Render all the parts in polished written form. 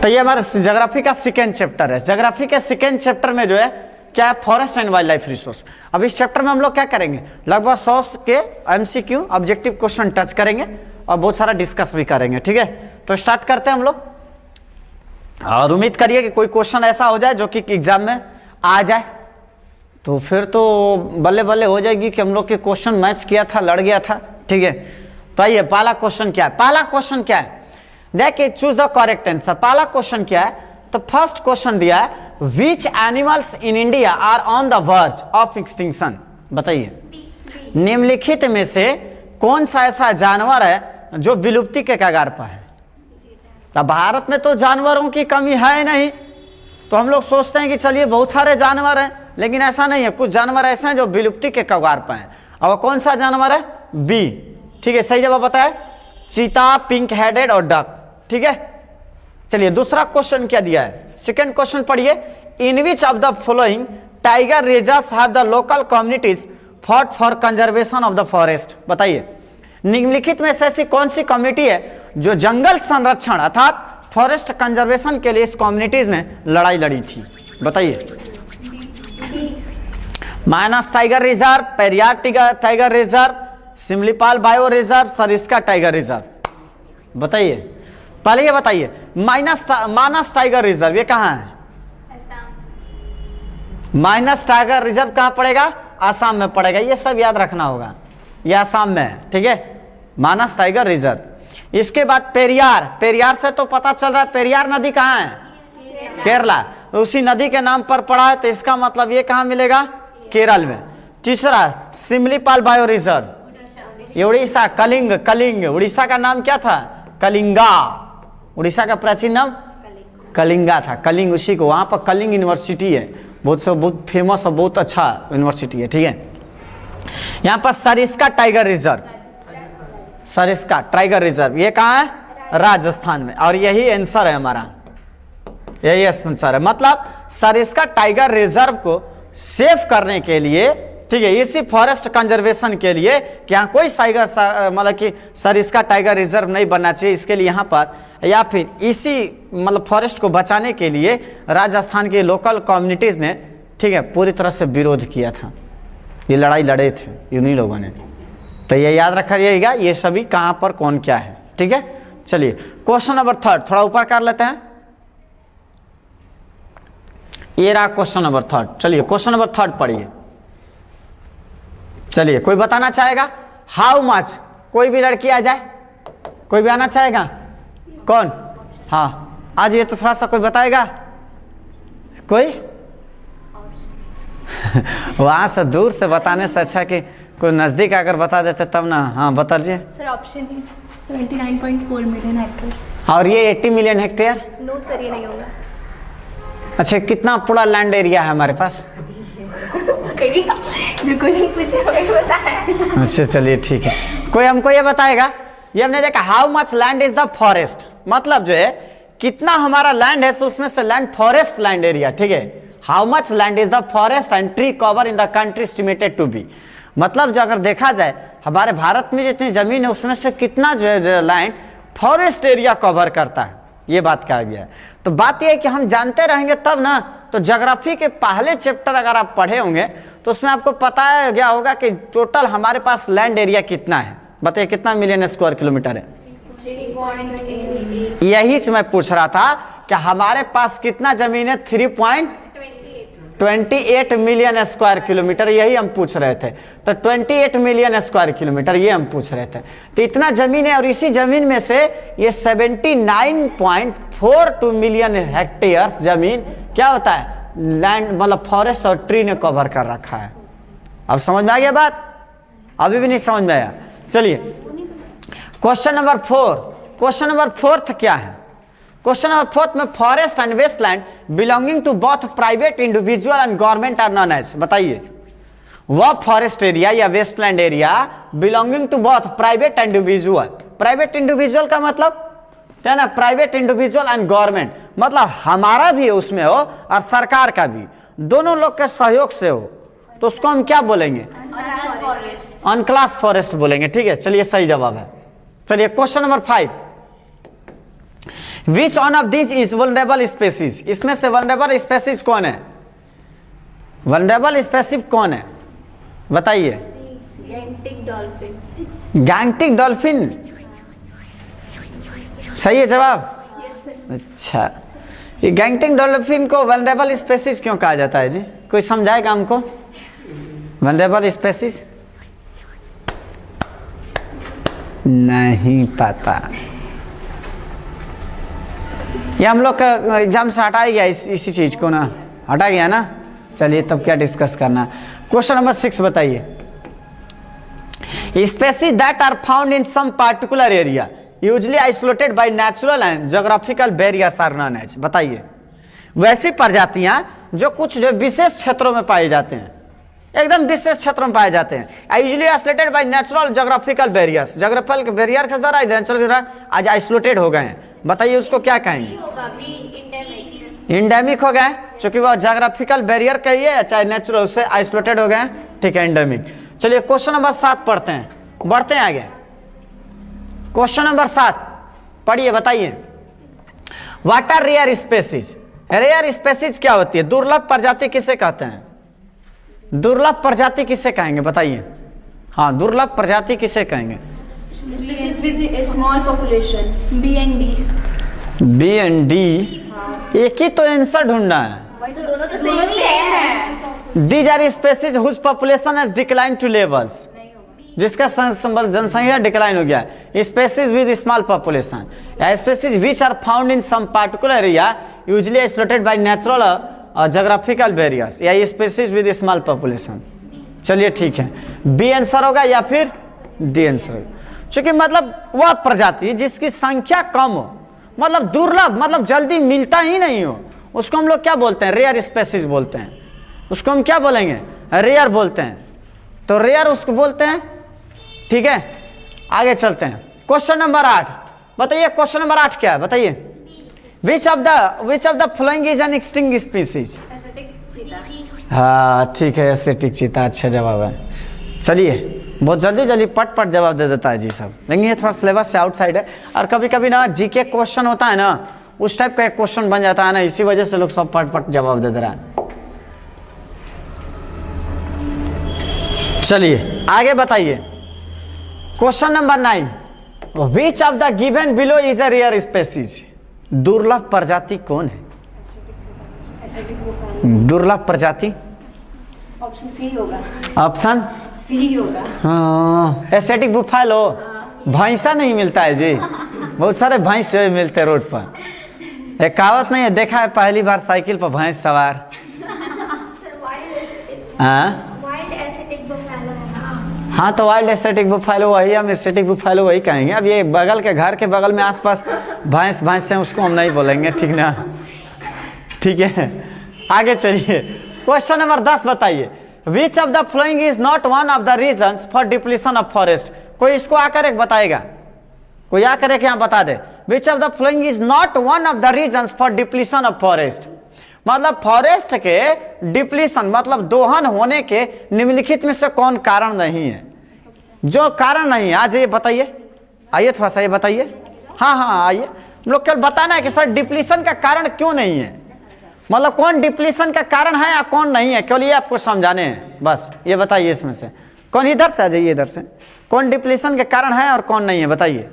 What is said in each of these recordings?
तो ये हमारा ज्योग्राफी का सेकेंड चैप्टर है। ज्योग्राफी के सेकेंड चैप्टर में जो है क्या है, forest and wild life resource. अब इस चैप्टर में हम लोग क्या करेंगे, लगभग 100 के एमसीक्यू ऑब्जेक्टिव क्वेश्चन टच करेंगे और बहुत सारा डिस्कस भी करेंगे। ठीक है, तो स्टार्ट करते हैं हम लोग, और उम्मीद करिए कि कोई क्वेश्चन ऐसा हो जाए जो कि एग्जाम में आ जाए, तो फिर तो बल्ले बल्ले हो जाएगी कि हम लोग के क्वेश्चन मैच किया था, लड़ गया था। ठीक है, तो आइए पहला क्वेश्चन क्या है। पहला क्वेश्चन क्या है, देखिए चूज द करेक्ट आंसर। पहला क्वेश्चन क्या है, तो फर्स्ट क्वेश्चन दिया है which animals in India are on the verge of extinction. बताइए निम्नलिखित में से कौन सा ऐसा जानवर है जो विलुप्ति के कगार पर है। अब भारत में तो जानवरों की कमी है नहीं, तो हम लोग सोचते हैं कि चलिए बहुत सारे जानवर हैं, लेकिन ऐसा नहीं है। कुछ जानवर ऐसे हैं जो विलुप्ति के कगार पर हैं। और कौन सा जानवर है, बी। ठीक है, सही जवाब बताया, चीता, पिंक हेडेड और डक। ठीक है, चलिए दूसरा क्वेश्चन क्या दिया है, सेकंड क्वेश्चन पढ़िए। In which of the following tiger reserves have the local communities fought for conservation of the forest. बताइए निम्नलिखित में से ऐसी कौन सी कम्युनिटी है जो जंगल संरक्षण अर्थात फॉरेस्ट कंजर्वेशन के लिए इस कम्युनिटीज ने लड़ाई लड़ी थी। बताइए Manas tiger reserve, Periyar tiger reserve, Similipal bio reserve, Sariska tiger reserve. बताइए पहले ये बताइए, मानस टाइगर रिजर्व ये कहाँ है, माइनस टाइगर रिजर्व कहाँ पड़ेगा, आसाम में पड़ेगा। ये सब याद रखना होगा, ये आसाम में है। ठीक है, मानस टाइगर रिजर्व। इसके बाद पेरियार, पेरियार से तो पता चल रहा है पेरियार नदी कहाँ है, केरला, उसी नदी के नाम पर पड़ा है, तो इसका मतलब ये कहाँ मिलेगा, केरल में। तीसरा सिमलीपाल बायो रिजर्व, ये उड़ीसा, कलिंग, कलिंग उड़ीसा का नाम क्या था, कलिंगा। उड़ीसा का प्राचीन नाम कलिंगा था, कलिंग उसी को, वहां पर कलिंग यूनिवर्सिटी है, बहुत फेमस और बहुत अच्छा यूनिवर्सिटी है। ठीक है, यहाँ पर Sariska tiger reserve, Sariska tiger reserve ये कहाँ है, राजस्थान में। और यही आंसर है हमारा, यही आंसर है। मतलब सरिस्का टाइगर रिजर्व को सेव करने के लिए, ठीक है, इसी फॉरेस्ट कंजर्वेशन के लिए कि यहाँ कोई मतलब कि सरिस्का टाइगर रिजर्व नहीं बनना चाहिए, इसके लिए यहाँ पर, या फिर इसी मतलब फॉरेस्ट को बचाने के लिए राजस्थान के लोकल कम्युनिटीज ने, ठीक है, पूरी तरह से विरोध किया था। ये लड़ाई लड़े थे इन्हीं लोगों ने। तो ये याद रखिएगा, ये सभी कहाँ पर कौन क्या है। ठीक है, चलिए क्वेश्चन नंबर थर्ड, थोड़ा ऊपर कर लेते हैं। ये रहा क्वेश्चन नंबर थर्ड। चलिए क्वेश्चन नंबर थर्ड पढ़िए। चलिए कोई बताना चाहेगा, हाउ मच, कोई भी लड़की आ जाए, कोई भी आना चाहेगा, कौन, हाँ आज ये तो थोड़ा सा कोई बताएगा, कोई वहां से दूर से बताने से अच्छा कि कोई नजदीक आकर बता देते तब ना। हाँ बता दीजिए सर। Option 29.4 million hectare. और ये 80 मिलियन हेक्टेयर, नो सर ये नहीं होगा। अच्छा कितना पूरा लैंड एरिया है हमारे पास, जो क्वेश्चन पूछे वही बताया। अच्छा चलिए ठीक है, कोई हमको ये बताएगा, ये हमने देखा how much land is the forest, मतलब जो है कितना हमारा लैंड है, so उसमें से लैंड फॉरेस्ट लैंड एरिया। ठीक है, how much land is the forest and tree cover in the country estimated to be, मतलब जो अगर देखा जाए हमारे भारत में जितनी जमीन है उसमें से कितना जो है लैंड फॉरेस्ट एरिया कवर करता है, ये बात कहा गया है। तो बात यह है कि हम जानते रहेंगे तब ना। तो ज्योग्राफी के पहले चैप्टर अगर आप पढ़े होंगे तो उसमें आपको पता गया होगा कि टोटल हमारे पास लैंड एरिया कितना है। बताइए कितना मिलियन स्क्वायर किलोमीटर है, 3.88। यही मैं पूछ रहा था कि हमारे पास कितना जमीन है, 3.28 मिलियन स्क्वायर किलोमीटर, यही हम पूछ रहे थे। तो 28 मिलियन स्क्वायर किलोमीटर ये हम पूछ रहे थे। तो इतना जमीन है, और इसी जमीन में से ये 79.42 मिलियन हेक्टेयर्स जमीन क्या होता है, लैंड मतलब फॉरेस्ट और ट्री ने कवर कर रखा है। अब समझ में आ गया बात, अभी भी नहीं समझ में आया। चलिए क्वेश्चन नंबर 4, क्वेश्चन नंबर 4 क्या है, क्वेश्चन नंबर 4 में forest and wasteland belonging to both private individual and government are known as. बताइए वह फॉरेस्ट एरिया या wasteland area belonging to both private and individual, private individual का मतलब है ना, प्राइवेट इंडिविजुअल एंड गवर्नमेंट, मतलब हमारा भी उसमें हो और सरकार का भी, दोनों लोग के सहयोग से हो, तो उसको हम क्या बोलेंगे, अनक्लास फॉरेस्ट बोलेंगे। ठीक है, चलिए सही जवाब है। चलिए question number 5, which one of this is vulnerable species, इसमें से वल्नरेबल स्पेसीज कौन है? वल्नरेबल स्पेसीज कौन है बताइए? Gangetic dolphin. गैंगटिक डॉल्फिन सही है जवाब। अच्छा, ये गैंगटिक डॉल्फिन को वल्नरेबल स्पेसीज क्यों कहा जाता है जी? कोई समझाएगा हमको? वल्नरेबल स्पेसीज नहीं पता, ये हम लोग का एग्जाम से हटा ही गया इसी चीज को ना, हटा गया ना। चलिए तब क्या डिस्कस करना। क्वेश्चन नंबर 6 बताइए। Species that are found in some particular area usually isolated by natural and geographical barriers are known as, बताइए वैसी प्रजातियां जो कुछ जो विशेष क्षेत्रों में पाए जाते हैं, एकदम विशेष क्षेत्रों में पाए जाते हैं, usually isolated by natural geographical barriers, geographical barrier के द्वारा नेचुरल के द्वारा आज आइसोलेटेड हो गए हैं, बताइए उसको क्या कहेंगे? इंडेमिक हो गए, क्योंकि वह ज्योग्राफिकल बैरियर कहिए चाहे नेचुरल, उससे आइसोलेटेड हो गए, ठीक है, इंडेमिक। चलिए क्वेश्चन नंबर 7 पढ़ते हैं, बढ़ते हैं आगे। क्वेश्चन नंबर 7 पढ़िए, बताइए what are rare species? Rare species क्या होती है? दुर्लभ प्रजाति किसे कहते हैं? दुर्लभ प्रजाति किसे कहेंगे बताइए? हाँ, दुर्लभ प्रजाति किसे कहेंगे? Species with a small population, B&D। B&D, एक ही तो आंसर ढूंढना है। दोनों तो सेम है। These are species whose population has declined to levels, जिसका जनसंख्या डिक्लाइन हो गया है। स्पेसीज विद स्मॉल पॉपुलेशन या species which are found in some particular area usually isolated by natural geographical barriers, या स्पेसीज विद स्मॉल पॉपुलेशन। चलिए ठीक है, बी आंसर होगा या फिर डी आंसर होगा, क्योंकि मतलब वह प्रजाति जिसकी संख्या कम हो, मतलब दुर्लभ, मतलब जल्दी मिलता ही नहीं हो, उसको हम लोग क्या बोलते हैं? रेयर स्पेसीज बोलते हैं। उसको हम क्या बोलेंगे? रेयर बोलते हैं। तो रेयर उसको बोलते हैं, ठीक है। आगे चलते हैं, क्वेश्चन नंबर 8 बताइए। क्वेश्चन नंबर 8 क्या है बताइए? Which of the following is N extinct species? हाँ ठीक है, एसिटिक चीता, अच्छा जवाब है। चलिए बहुत जल्दी पट जवाब दे देता है जी सब, लेकिन ये थोड़ा सिलेबस से आउटसाइड है, और कभी कभी ना जीके क्वेश्चन होता है ना, उस टाइप का एक क्वेश्चन बन जाता है ना, इसी वजह से लोग सब पट जवाब दे रहा है। चलिए आगे बताइए। Question number 9, which of the given below is a rare species? दुर्लभ प्रजाति कौन है? दुर्लभ प्रजाति ऑप्शन सी होगा। ऑप्शन सी होगा। हाँ, एसिटिक बुफालो। भैंसा नहीं मिलता है जी, बहुत सारे भैंस मिलते हैं रोड पर। एक कहावत नहीं है, देखा है पहली बार साइकिल पर भैंस सवार। हाँ तो वाइल्ड एसिटिक बुफालो वही, हम एसिटिक बुफालो वही कहेंगे। अब ये बगल के घर के बगल में आसपास भैंस हैं, उसको हम नहीं बोलेंगे, ठीक ना? ठीक है, आगे चलिए। क्वेश्चन नंबर 10 बताइए। Which of the following is not one of the reasons for depletion of forest? कोई इसको आकर एक बताएगा, कोई आकर एक यहाँ बता दे। Which of the following is not one of the reasons for depletion of forest? मतलब फॉरेस्ट के डिप्लीशन मतलब दोहन होने के निम्नलिखित में से कौन कारण नहीं है? जो कारण नहीं है, आज ये बताइए, आइए थोड़ा सा ये बताइए। हाँ आइए, हम लोग केवल बताना है कि सर डिप्लीशन का कारण क्यों नहीं है, मतलब कौन डिप्लीशन का कारण है या कौन नहीं है, केवल ये आपको समझाने हैं बस। ये बताइए इसमें से कौन, इधर से आ जाइए, इधर से, कौन डिप्लीशन के कारण है और कौन नहीं है बताइए।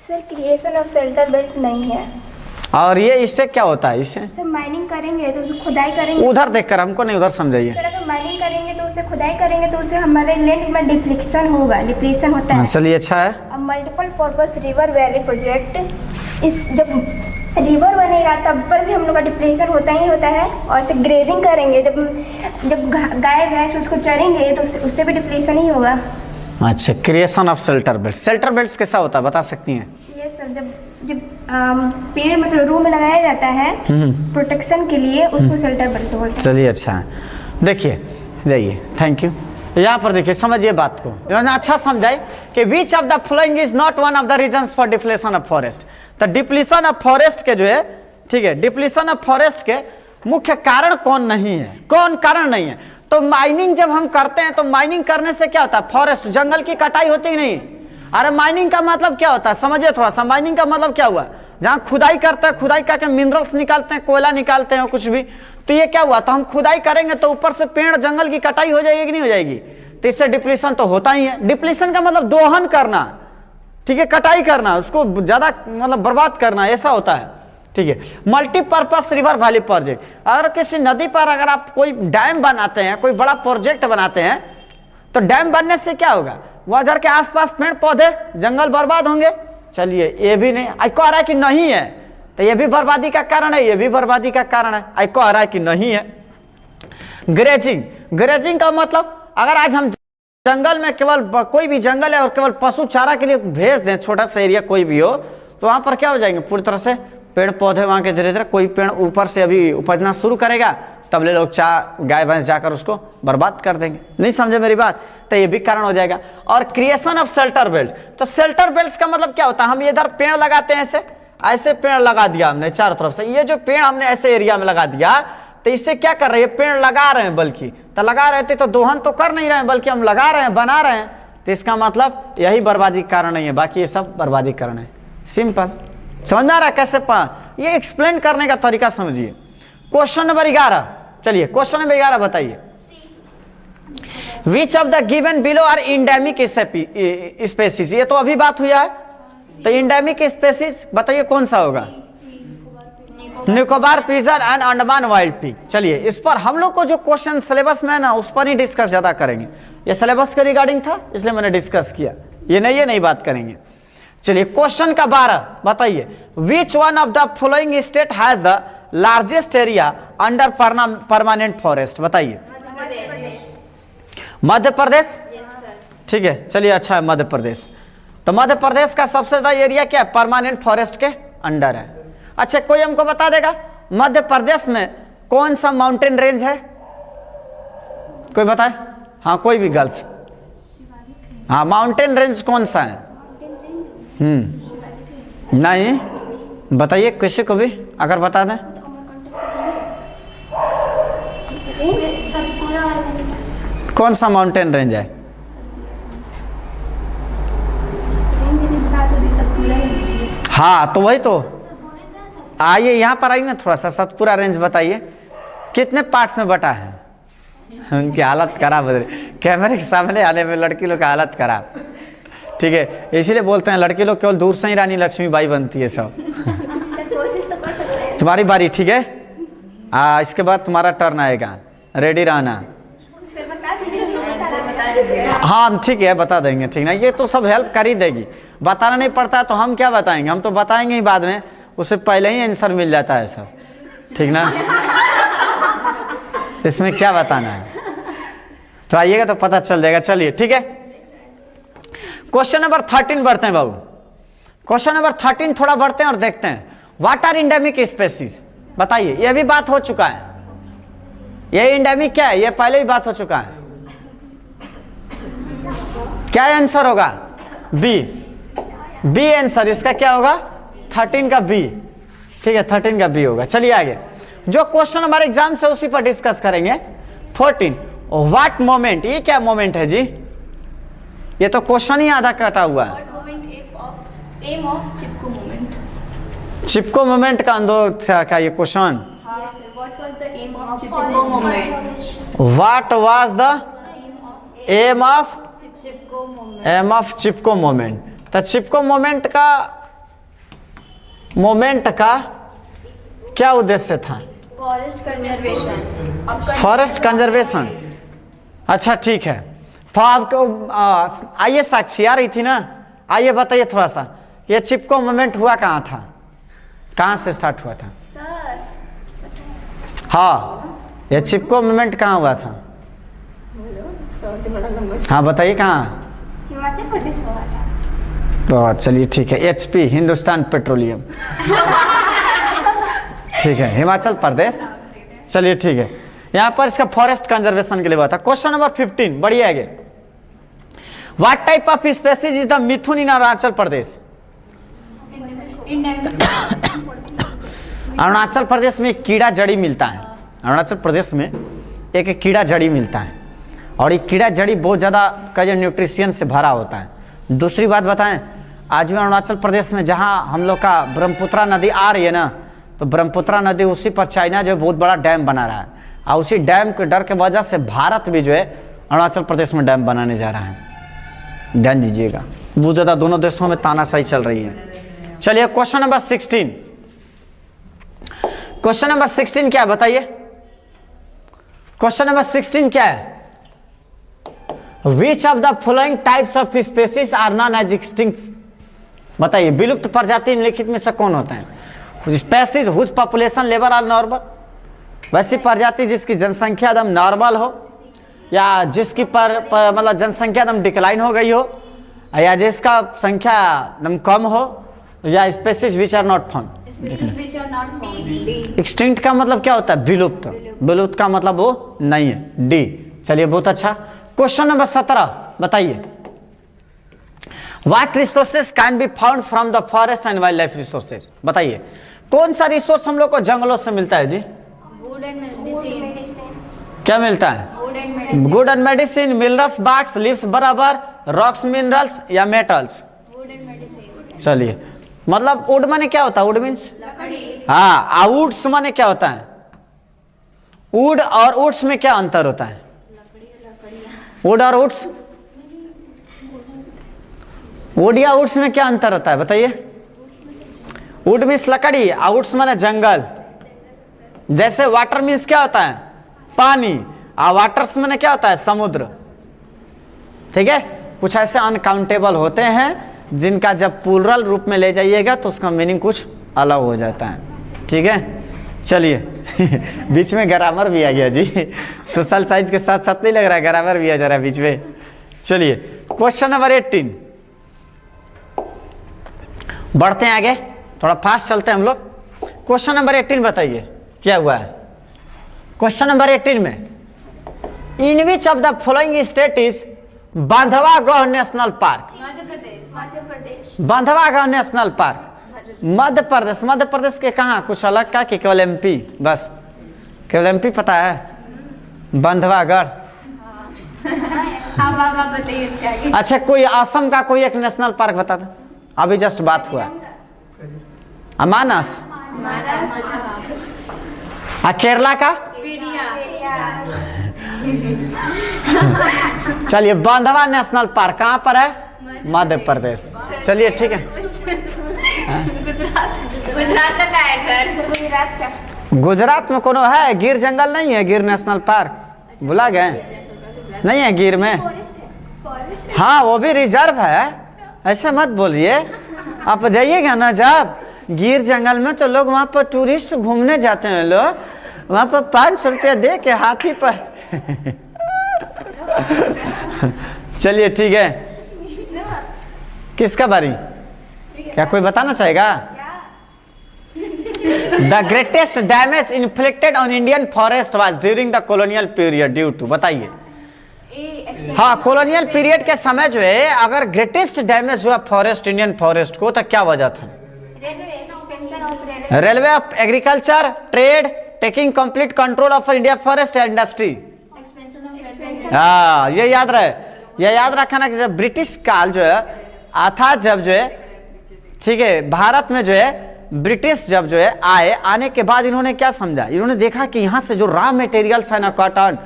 Sir creation of shelter belt नहीं है। और ये इससे क्या होता है? इससे सर माइनिंग करेंगे तो उसे खुदाई करेंगे, उधर देखकर, हमको नहीं उधर समझाइए। सर अगर माइनिंग करेंगे तो उसे खुदाई करेंगे तो उसे हमारे लैंड में डिप्लीशन होगा, डिप्लीशन होता है। चलिए अच्छा है। अब multiple purpose river valley project, इस जब रिवर बनेगा तब पर भी हम लोग का डिप्लीशन होता ही होता है। और इसे ग्रेजिंग करेंगे, जब गाय भैंस उसको चरेंगे तो उससे भी डिप्लीशन ही होगा। अच्छा, creation of shelter belt. Shelter belt कैसा होता है बता सकती हैं? ये सर जब पेड़ मतलब रूम में लगाया जाता है प्रोटेक्शन के लिए, उसको शेल्टर बेल्ट बोलते हैं। चलिए अच्छा है, देखिए जाइए, थैंक यू। यहाँ पर देखिए, समझिए बात को, इन्होंने अच्छा समझाए कि विच of the following is not one of the reasons for depletion of forest. तो डिप्लीशन ऑफ फॉरेस्ट के जो है, ठीक है, डिप्लीशन ऑफ फॉरेस्ट के मुख्य कारण कौन नहीं है, कौन कारण नहीं है? तो माइनिंग जब हम करते हैं तो माइनिंग करने से क्या होता है? फॉरेस्ट, जंगल की कटाई होती ही नहीं, अरे माइनिंग का मतलब क्या होता है समझिए थोड़ा सा। माइनिंग का मतलब क्या हुआ, जहाँ खुदाई करते हैं, खुदाई करके मिनरल्स निकालते हैं, कोयला निकालते हैं, कुछ भी, तो ये क्या हुआ, तो हम खुदाई करेंगे तो ऊपर से पेड़ जंगल की कटाई हो जाएगी कि नहीं हो जाएगी, तो इससे डिप्लीशन तो होता ही है। डिप्लीशन का मतलब दोहन करना, ठीक है, कटाई करना, उसको ज्यादा मतलब बर्बाद करना, ऐसा होता है, ठीक है। मल्टीपर्पज रिवर वैली प्रोजेक्ट, अगर किसी नदी पर अगर आप कोई डैम बनाते हैं, कोई बड़ा प्रोजेक्ट बनाते हैं, तो डैम बनने से क्या होगा, वह इधर के आसपास पेड़ पौधे जंगल बर्बाद होंगे। चलिए ये भी नहीं, आई कह रहा है कि नहीं है, तो ये भी बर्बादी का कारण है, ये भी बर्बादी का कारण है, आई कह रहा है कि नहीं है। ग्रेजिंग, ग्रेजिंग का मतलब अगर आज हम जंगल में केवल कोई भी जंगल है और केवल पशु चारा के लिए भेज दें, छोटा सा एरिया कोई भी हो, तो वहां पर क्या हो जाएंगे, पूरी तरह से पेड़ पौधे वहां के धीरे धीरे, कोई पेड़ ऊपर से अभी उपजना शुरू करेगा, तब ले लोग गाय भैंस जाकर उसको बर्बाद कर देंगे। नहीं समझे मेरी बात, तो ये भी कारण हो जाएगा। और क्रिएशन ऑफ शेल्टर बेल्ट, तो शेल्टर बेल्ट का मतलब क्या होता है, हम इधर पेड़ लगाते हैं, ऐसे ऐसे पेड़ लगा दिया हमने चारों तरफ से, ये जो पेड़ हमने ऐसे एरिया में लगा दिया, तो इससे क्या कर रहे हैं, पेड़ लगा रहे हैं, बल्कि तो लगा रहे थे तो दोहन तो कर नहीं रहे हैं, बल्कि हम लगा रहे हैं, बना रहे हैं, तो इसका मतलब यही बर्बादी का कारण नहीं है, बाकी ये सब बर्बादी का कारण है। सिंपल, समझ में आ रहा है कैसे ये एक्सप्लेन करने का तरीका समझिए। क्वेश्चन नंबर 11, चलिए क्वेश्चन नंबर 11 बताइए। Which of the given below are endemic species, ये तो अभी बात हुआ है, तो इंडेमिक स्पेसीज बताइए कौन सा होगा, Nicobar pigeon and Andaman wild pig. चलिए इस पर हम लोग को जो क्वेश्चन सिलेबस में है ना, उस पर ही डिस्कस ज्यादा करेंगे, ये सिलेबस के रिगार्डिंग था इसलिए मैंने डिस्कस किया, ये नहीं बात करेंगे। चलिए क्वेश्चन का 12 बताइए, विच one of the following state has the largest area under permanent forest, बताइए। मध्य प्रदेश, ठीक है, चलिए अच्छा है मध्य प्रदेश, तो मध्य प्रदेश का सबसे ज्यादा एरिया क्या है, परमानेंट फॉरेस्ट के अंडर है। अच्छा कोई हमको बता देगा मध्य प्रदेश में कौन सा माउंटेन रेंज है, कोई बताए, हाँ कोई भी गर्ल्स, हाँ माउंटेन रेंज कौन सा है, नहीं बताइए किसी को भी अगर बता दें, कौन सा माउंटेन रेंज है, हाँ तो वही तो, आइए यहाँ पर आइए ना, थोड़ा सा सतपुरा रेंज बताइए कितने पार्ट्स में बटा है। उनकी हालत खराब हो रही, कैमरे के सामने आने में लड़की लोग का हालत खराब, ठीक है, इसीलिए बोलते हैं लड़की लोग केवल दूर से ही रानी लक्ष्मीबाई बनती है सब। कोशिश तो कर सकते हैं। तुम्हारी बारी, ठीक है, इसके बाद तुम्हारा टर्न आएगा, रेडी रहना। फिर बता दीजिए। हाँ ठीक है बता देंगे, ठीक ना, ये तो सब हेल्प कर ही देगी, बताना नहीं पड़ता तो हम क्या बताएंगे, हम तो बताएंगे ही बाद में, उससे पहले ही आंसर मिल जाता है सब, ठीक ना, तो इसमें क्या बताना है, तो आइएगा तो पता चल जाएगा। चलिए ठीक है, क्वेश्चन नंबर 13 बढ़ते हैं बाबू, क्वेश्चन नंबर 13 थोड़ा बढ़ते हैं और देखते हैं, व्हाट आर इंडेमिक स्पेसीज, बताइए। ये भी बात हो चुका है, ये इंडेमिक क्या है, ये पहले ही बात हो चुका है, क्या आंसर होगा, बी आंसर इसका क्या होगा, 13 का बी, ठीक है 13 का बी होगा। चलिए आगे, जो क्वेश्चन हमारे एग्जाम से उसी पर डिस्कस करेंगे। 14 व्हाट मोमेंट, ये क्या मोमेंट है जी, ये तो क्वेश्चन ही आधा कटा हुआ है। Aim of Chipko movement, Chipko movement का अंदर था क्या ये question, what was the aim of Chipko movement, what was the aim of Chipko movement, Chipko movement, तो चिपको मोमेंट का क्या उद्देश्य था, फॉरेस्ट कंजर्वेशन, फॉरेस्ट कंजर्वेशन, अच्छा ठीक है, तो आपको आइए साक्षी आ रही थी ना, आइए बताइए थोड़ा सा, ये चिपको मोमेंट हुआ कहाँ था, कहाँ से स्टार्ट हुआ था, सर हाँ ये चिपको मोमेंट कहाँ हुआ था, हाँ बताइए कहाँ, हिमाचल प्रदेश हुआ था। तो चलिए ठीक है, HP हिंदुस्तान पेट्रोलियम, ठीक है हिमाचल प्रदेश, चलिए ठीक है, यहाँ पर इसका फॉरेस्ट कंजर्वेशन के लिए हुआ था। क्वेश्चन नंबर 15 बढ़िया आगे, what type of species is the mithun in Arunachal Pradesh, Arunachal Pradesh में एक कीड़ा जड़ी मिलता है, अरुणाचल प्रदेश में एक कीड़ा जड़ी मिलता है, और ये कीड़ा जड़ी बहुत ज़्यादा का न्यूट्रिशियन से भरा होता है, दूसरी बात बताएं, आज भी अरुणाचल प्रदेश में जहां हम लोग का ब्रह्मपुत्रा नदी आ रही है ना, तो ब्रह्मपुत्रा नदी उसी पर चाइना जो बहुत बड़ा डैम बना रहा है, और उसी डैम के डर के वजह से भारत भी जो है अरुणाचल प्रदेश में डैम बनाने जा रहा है। ध्यान दीजिएगा, बहुत ज़्यादा दोनों देशों में तानाशाही चल रही है। चलिए क्वेश्चन नंबर 16, क्वेश्चन नंबर 16 क्या है बताइए? क्वेश्चन नंबर 16 क्या है? Which of the following types of species are known as extinct? बताइए, विलुप्त प्रजाति निम्नलिखित में से कौन होता है? Species whose population level are normal, वैसी प्रजाति जिसकी जनसंख्या एकदम नॉर्मल हो, या जिसकी मतलब जनसंख्या एकदम डिक्लाइन हो गई हो, या जिसका संख्या एकदम कम हो, या species which are not found. Extinct का मतलब क्या होता है? विलुप्त। विलुप्त का मतलब वो नहीं है, डी। चलिए बहुत अच्छा। क्वेश्चन नंबर 17 बताइए, what resources can be found from the forest and wild life resources? बताइए, कौन सा रिसोर्स हम लोग को जंगलों से मिलता है जी? क्या मिलता है? Good and medicine, minerals, box, leaves बराबर, रॉक्स मिनरल्स या मेटल्स? चलिए, मतलब वुड माने क्या होता है? वुड मीन्स हाँ, वुड्स माने क्या होता है? वुड और वुड्स में क्या अंतर होता है? वुड और वुड्स, वुड या वुड्स में क्या अंतर होता है बताइए? वुड मीन्स लकड़ी और वुड्स माने जंगल। जैसे वाटर मीन्स क्या होता है? पानी, और वाटर्स माने क्या होता है? समुद्र। ठीक है, कुछ ऐसे अनकाउंटेबल होते हैं जिनका जब प्लूरल रूप में ले जाइएगा तो उसका मीनिंग कुछ अलग हो जाता है। ठीक है, चलिए बीच में ग्रामर भी आ गया जी, सोशल साइंस के साथ साथ नहीं लग रहा है, ग्रामर भी आ जा रहा है बीच में। चलिए क्वेश्चन नंबर 18, बढ़ते हैं आगे, थोड़ा फास्ट चलते हैं हम लोग। क्वेश्चन नंबर 18 बताइए क्या हुआ है? क्वेश्चन नंबर 18 में, in which of the following state is Bandhavgarh national park? Bandhavgarh national park Madhya Pradesh. Madhya Pradesh के कहाँ? कुछ अलग का कि केवल एमपी? बस केवल एमपी पता है? बांधवागढ़। आप बताइए इसके आगे। अच्छा, कोई असम का कोई एक नेशनल पार्क बता दो, अभी जस्ट बात हुआ। मानस। केरला का? चलिए, बांधवा नेशनल पार्क कहाँ पर है? मध्य प्रदेश। चलिए ठीक है। गुजरात का है सर? गुजरात का। गुजरात में कोनो है? गिर जंगल नहीं है? गिर नेशनल पार्क भुला गए? नहीं है गिर में? हाँ, वो भी रिजर्व है, ऐसा मत बोलिए। आप जाइएगा ना जब गिर जंगल में, तो लोग वहाँ पर टूरिस्ट घूमने जाते हैं, लोग वहाँ पर 500 रुपया दे के हाथी पर चलिए ठीक है, किसका बारी? क्या कोई बताना चाहेगा? The greatest damage inflicted on Indian forest was during the colonial period due to? बताइए। हाँ, कॉलोनियल पीरियड के समय जो है अगर ग्रेटेस्ट डैमेज हुआ फॉरेस्ट, इंडियन फॉरेस्ट को, तो क्या वजह था? Railway of agriculture, trade, taking complete control of India forest industry. हाँ, ये याद रहे, ये याद रखना कि जब ब्रिटिश काल जो है आता, जब जो है ठीक है भारत में जो है ब्रिटिश जब जो है आने के बाद इन्होंने क्या समझा? इन्होंने देखा कि यहाँ से जो रॉ मटेरियल्स है ना, कॉटन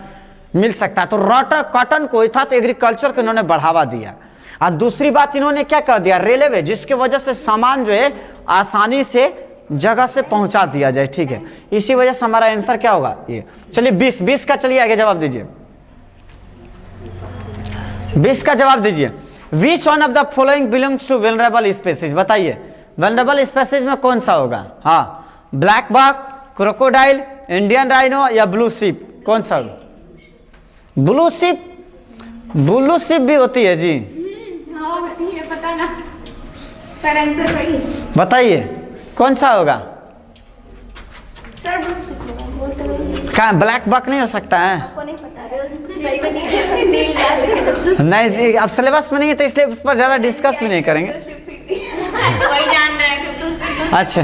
मिल सकता है, तो कॉटन को था तो एग्रीकल्चर को इन्होंने बढ़ावा दिया। और दूसरी बात इन्होंने क्या कर दिया? रेलवे, जिसकी वजह से सामान जो है आसानी से जगह से पहुंचा दिया जाए। ठीक है, इसी वजह से हमारा आंसर क्या होगा? ये। चलिए 20 का चलिए आगे जवाब दीजिए। 20 का जवाब दीजिए। Which one of the following belongs to vulnerable species? बताइए, वेलरेबल स्पेसीज में कौन सा होगा? हाँ, black buck, crocodile, Indian rhino या ब्लू शिप? कौन सा? Blue ship? ब्लू शिप भी होती है जी? पता ना, पर आंसर वही। बताइए कौन सा होगा? क्या ब्लैक बक नहीं हो सकता है? नहीं, अब सिलेबस में नहीं है तो इसलिए उस पर ज्यादा डिस्कस भी नहीं करेंगे। अच्छा,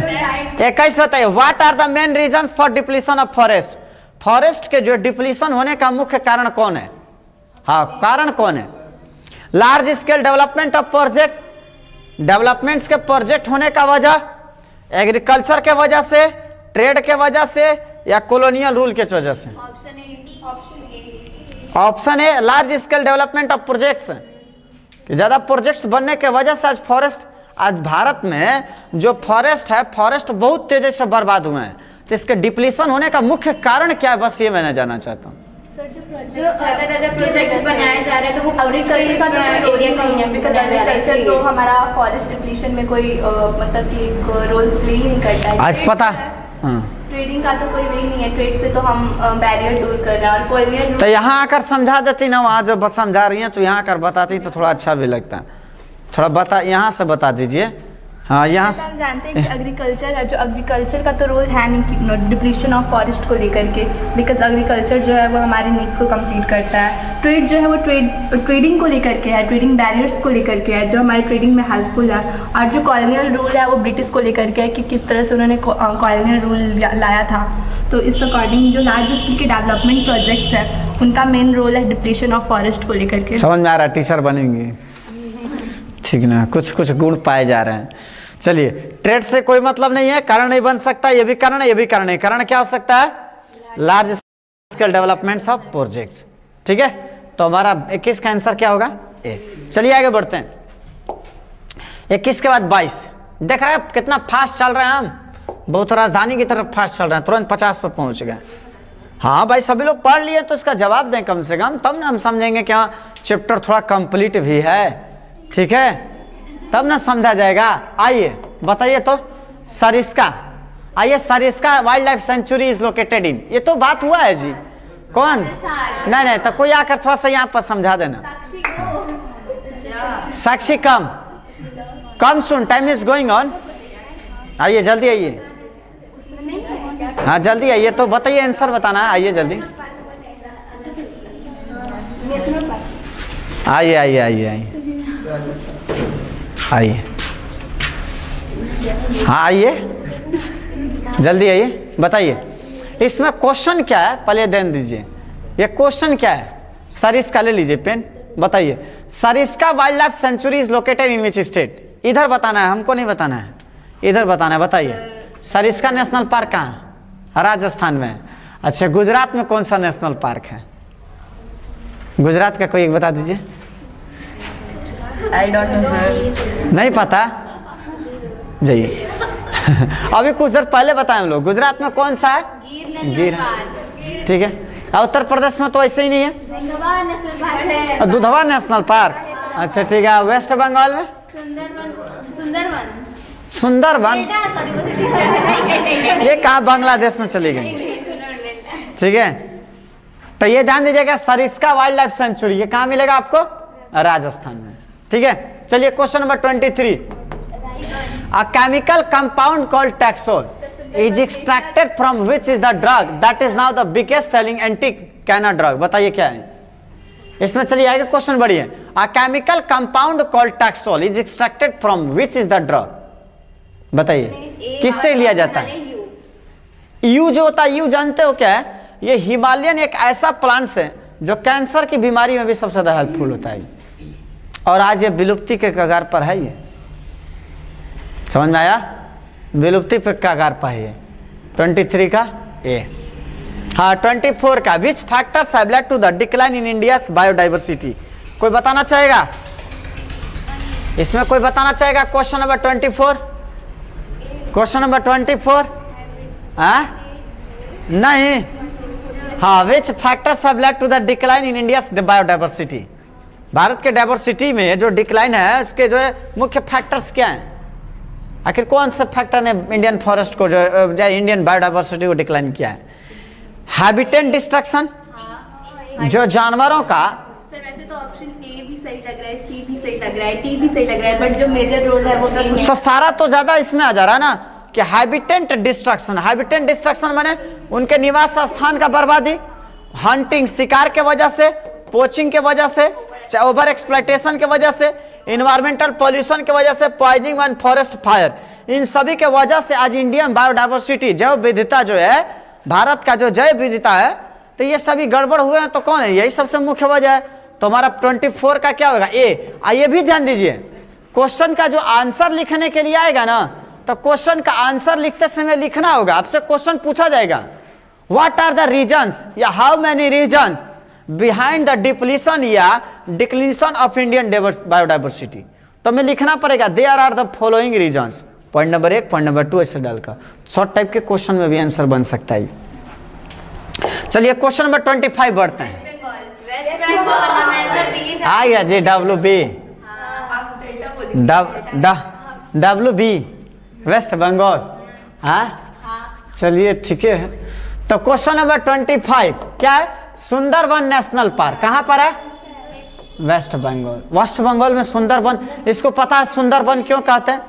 21 बताइए, what are the main reasons for depletion of forest? Forest के जो डिप्लीशन होने का मुख्य कारण कौन है? हाँ, कारण कौन है? Large scale development of projects, developments के प्रोजेक्ट होने का वजह एग्रीकल्चर के वजह से, ट्रेड के वजह से, या कॉलोनियल रूल के वजह से? Option a large scale development of projects, कि ज्यादा प्रोजेक्ट्स बनने के वजह से आज फॉरेस्ट, आज भारत में जो फॉरेस्ट है, फॉरेस्ट बहुत तेजी से बर्बाद हुए हैं। तो इसके डिप्लीशन होने का मुख्य कारण क्या है, बस ये मैंने जानना चाहता हूँ। जो ज्यादा प्रोजेक्ट्स बनाए जा रहे हैं तो वो एग्रीकल्चर का तो कोई एरिया नहीं है, बिकॉज एग्रीकल्चर तो हमारा फॉरेस्ट डिप्लीशन में कोई मतलब कि एक रोल प्ले ही नहीं करता है। आज पता ट्रेडिंग का तो कोई वे ही नहीं है, ट्रेड से तो हम बैरियर दूर कर रहे हैं। और कोई तो यहाँ आकर समझा देती ना, वहाँ जब समझा रही हैं तो यहाँ आकर बताती तो थोड़ा अच्छा भी लगता। थोड़ा बता, यहाँ से बता दीजिए। हाँ, यहाँ से हम जानते हैं कि एग्रीकल्चर है, जो एग्रीकल्चर का तो रोल है नहीं डिप्लीशन ऑफ फॉरेस्ट को लेकर के, बिकॉज एग्रीकल्चर जो है वो हमारे नीड्स को कंप्लीट करता है। ट्रेड जो है वो ट्रेडिंग को लेकर के है, ट्रेडिंग बैरियर्स को लेकर के है, जो हमारे ट्रेडिंग में हेल्पफुल है। और जो कॉलोनियल रूल है वो ब्रिटिश को लेकर के है कि किस तरह से उन्होंने कॉलोनियल रूल लाया था। तो इस अकॉर्डिंग जो लार्ज स्केल के डेवलपमेंट प्रोजेक्ट्स है उनका मेन रोल है डिप्लीशन ऑफ फॉरेस्ट को लेकर के। समझ में आ रहा है, टीचर बनेंगे ठीक ना, कुछ कुछ गुण पाए जा रहे हैं। चलिए, ट्रेड से कोई मतलब नहीं है, कारण नहीं बन सकता, ये भी कारण है, ये भी कारण है। कारण क्या हो सकता है? Large scale developments of projects. ठीक है, तो हमारा 21 का आंसर क्या होगा? ए। चलिए आगे बढ़ते हैं। 21 के बाद 22। देख रहे हैं कितना फास्ट चल रहे हैं हम, बहुत राजधानी की तरफ फास्ट चल रहे हैं, तुरंत 50 पर पहुंच गए। हाँ भाई, सभी लोग पढ़ लिए तो इसका जवाब दें कम से कम, तब ना हम समझेंगे क्या चैप्टर थोड़ा कंप्लीट भी है। ठीक है, तब ना समझा जाएगा। आइए बताइए तो, सरिस्का, आइए, Sariska wild life sanctuary is located in, ये तो बात हुआ है जी। कौन? नहीं नहीं, तो कोई आकर थोड़ा सा यहाँ पर समझा देना। साक्षी कम कम सुन, टाइम इज गोइंग ऑन। आइए जल्दी आइए, हाँ जल्दी आइए, तो बताइए आंसर बताना है, आइए जल्दी आइए आइए आइए आइए आइए, हाँ आइए जल्दी आइए, बताइए इसमें क्वेश्चन क्या है, पहले ध्यान दीजिए। ये क्वेश्चन क्या है? सरिस्का ले लीजिए पेन, बताइए Sariska wild life sanctuary is located in which state? इधर बताना है, हमको नहीं बताना है, इधर बताना है। बताइए सरिस्का नेशनल पार्क कहाँ? राजस्थान में। अच्छा, गुजरात में कौन सा नेशनल पार्क है? गुजरात का कोई एक बता दीजिए। I don't know sir. नहीं पता? जाइए अभी कुछ देर पहले बताए हम लोग, गुजरात में कौन सा है? गिर। ठीक है, और उत्तर प्रदेश में तो ऐसे ही नहीं है, दुधवा नेशनल पार्क। अच्छा ठीक है, वेस्ट बंगाल में सुंदरवन। ये कहाँ बांग्लादेश में चली गई? ठीक है, तो ये ध्यान दीजिएगा, सरिस्का वाइल्ड लाइफ सेंचुरी ये कहाँ मिलेगा आपको? राजस्थान में। ठीक है, चलिए question number 23। A chemical compound called Taxol is extracted from which is the drug that is now the biggest selling anti-cancer drug? बताइए क्या है इसमें। चलिए आगे क्वेश्चन बढ़िए। A chemical compound called Taxol is extracted from which is the drug? बताइए किससे लिया जाता है? यू जो होता है, यू जानते हो क्या है? ये हिमालयन एक ऐसा प्लांट्स है जो कैंसर की बीमारी में भी सबसे ज्यादा हेल्पफुल होता है, और आज ये विलुप्ति के कगार पर है। ये समझ में आया? विलुप्ति पे कगार पर है। 23 का ए। हाँ 24 का, which factors have led to the decline in India's biodiversity? कोई बताना चाहेगा इसमें? कोई बताना चाहेगा? Question number 24, question number 24। नहीं, हाँ, which factors have led to the decline in India's biodiversity? Bharat के डाइवर्सिटी में जो डिक्लाइन है इसके जो है मुख्य फैक्टर्स क्या हैं? आखिर कौन से फैक्टर ने इंडियन फॉरेस्ट को जो इंडियन बायोडाइवर्सिटी को डिक्लाइन किया है? हैबिटेट डिस्ट्रक्शन, जो जानवरों का। सर वैसे तो ऑप्शन ए भी सही लग रहा है, सी भी सही लग रहा है, डी भी सही लग रहा है, बट जो मेजर रोल है वो तो सारा तो ज्यादा इसमें आ जा रहा है ना कि हैबिटेट डिस्ट्रक्शन। हैबिटेट डिस्ट्रक्शन माने उनके निवास स्थान का बर्बादी, हंटिंग शिकार के वजह से, पोचिंग के वजह से, ओवर एक्सप्लॉयटेशन के वजह से, इन्वायरमेंटल पॉल्यूशन के वजह से, पॉइजनिंग एंड फॉरेस्ट फायर, इन सभी के वजह से आज इंडियन बायोडाइवर्सिटी जैव विविधता जो है, भारत का जो जैव विविधता है, तो ये सभी गड़बड़ हुए हैं। तो कौन है? यही सबसे मुख्य वजह है। तो हमारा 24 का क्या होगा ए। आइए भी ध्यान दीजिए, क्वेश्चन का जो आंसर लिखने के लिए आएगा ना, तो क्वेश्चन का आंसर लिखते समय लिखना होगा, आपसे क्वेश्चन पूछा जाएगा व्हाट आर द रीजंस या how many reasons behind the depletion या डिक्लीशन ऑफ इंडियन बायोडाइवर्सिटी, तो हमें लिखना पड़ेगा there are the following reasons. Point number 1, point number 2 ऐसे डालकर शॉर्ट टाइप के क्वेश्चन में भी आंसर बन सकता है। चलिए क्वेश्चन नंबर 25 बढ़ते हैं। आइए जी WB, WB वेस्ट बंगाल। हाँ चलिए ठीक है। तो क्वेश्चन नंबर 25 क्या है? सुंदरबन नेशनल पार्क कहाँ पर है? वेस्ट बंगाल। वेस्ट बंगाल में सुंदरबन, इसको पता है सुंदरबन क्यों कहते हैं?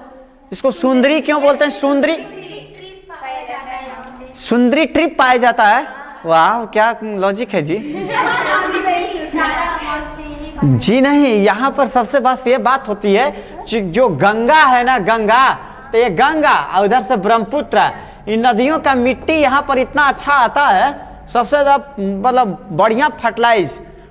इसको सुंदरी क्यों बोलते हैं? सुंदरी ट्रिप पाया जाता है। वाह क्या लॉजिक है जी। जी नहीं, यहाँ पर सबसे बस ये बात होती है जो गंगा है ना, गंगा, तो ये गंगा और उधर से ब्रह्मपुत्र, इन नदियों का मिट्टी यहाँ पर इतना अच्छा आता है, सबसे ज़्यादा मतलब बढ़िया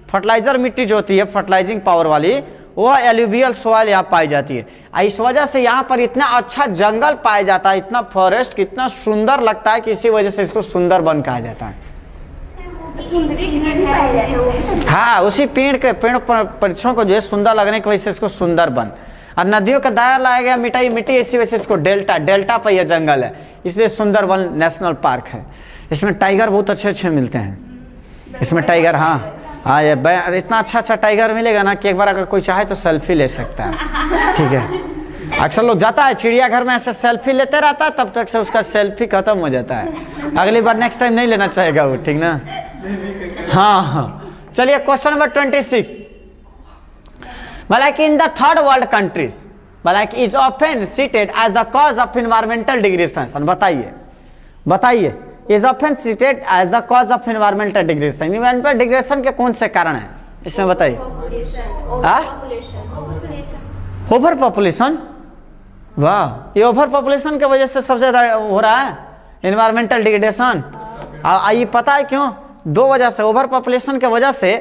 फर्टिलाइजर मिट्टी जो होती है फर्टिलाइजिंग पावर वाली, वो एल्यूवियल सॉइल यहाँ पाई जाती है। इस वजह से यहाँ पर इतना अच्छा जंगल पाया जाता है, इतना फॉरेस्ट कितना सुंदर लगता है कि इसी वजह से इसको सुंदरबन कहा जाता है। हाँ, उसी पेड़ पक्षियों को जो है सुंदर लगने की वजह से इसको सुंदरबन। और नदियों का दायरा लाया गया मिट्टी, इसी वजह से इसको डेल्टा पर यह जंगल है, इसलिए सुंदरबन नेशनल पार्क है। इसमें टाइगर बहुत अच्छे मिलते हैं इसमें टाइगर। हाँ ये इतना अच्छा टाइगर मिलेगा ना कि एक बार अगर कोई चाहे तो सेल्फी ले सकता है। ठीक है, अक्सर लोग जाता है चिड़ियाघर में ऐसे सेल्फी लेते रहता है, तब तक से उसका सेल्फी खत्म हो जाता है, अगली बार नेक्स्ट टाइम नहीं लेना चाहेगा वो। ठीक ना? हाँ चलिए question number 26, in the third world countries is often cited as the cause of environmental degradation. बताइए is often cited as the cause of environmental degradation. Environmental degradation के कौन से कारण है इसमें बताइए? Over population. वाह, ये ओवर पॉपुलेशन की वजह से सबसे ज्यादा हो रहा है इन्वायरमेंटल डिग्रेडेशन। ये पता है क्यों? 2 वजह से। ओवर पॉपुलेशन के वजह से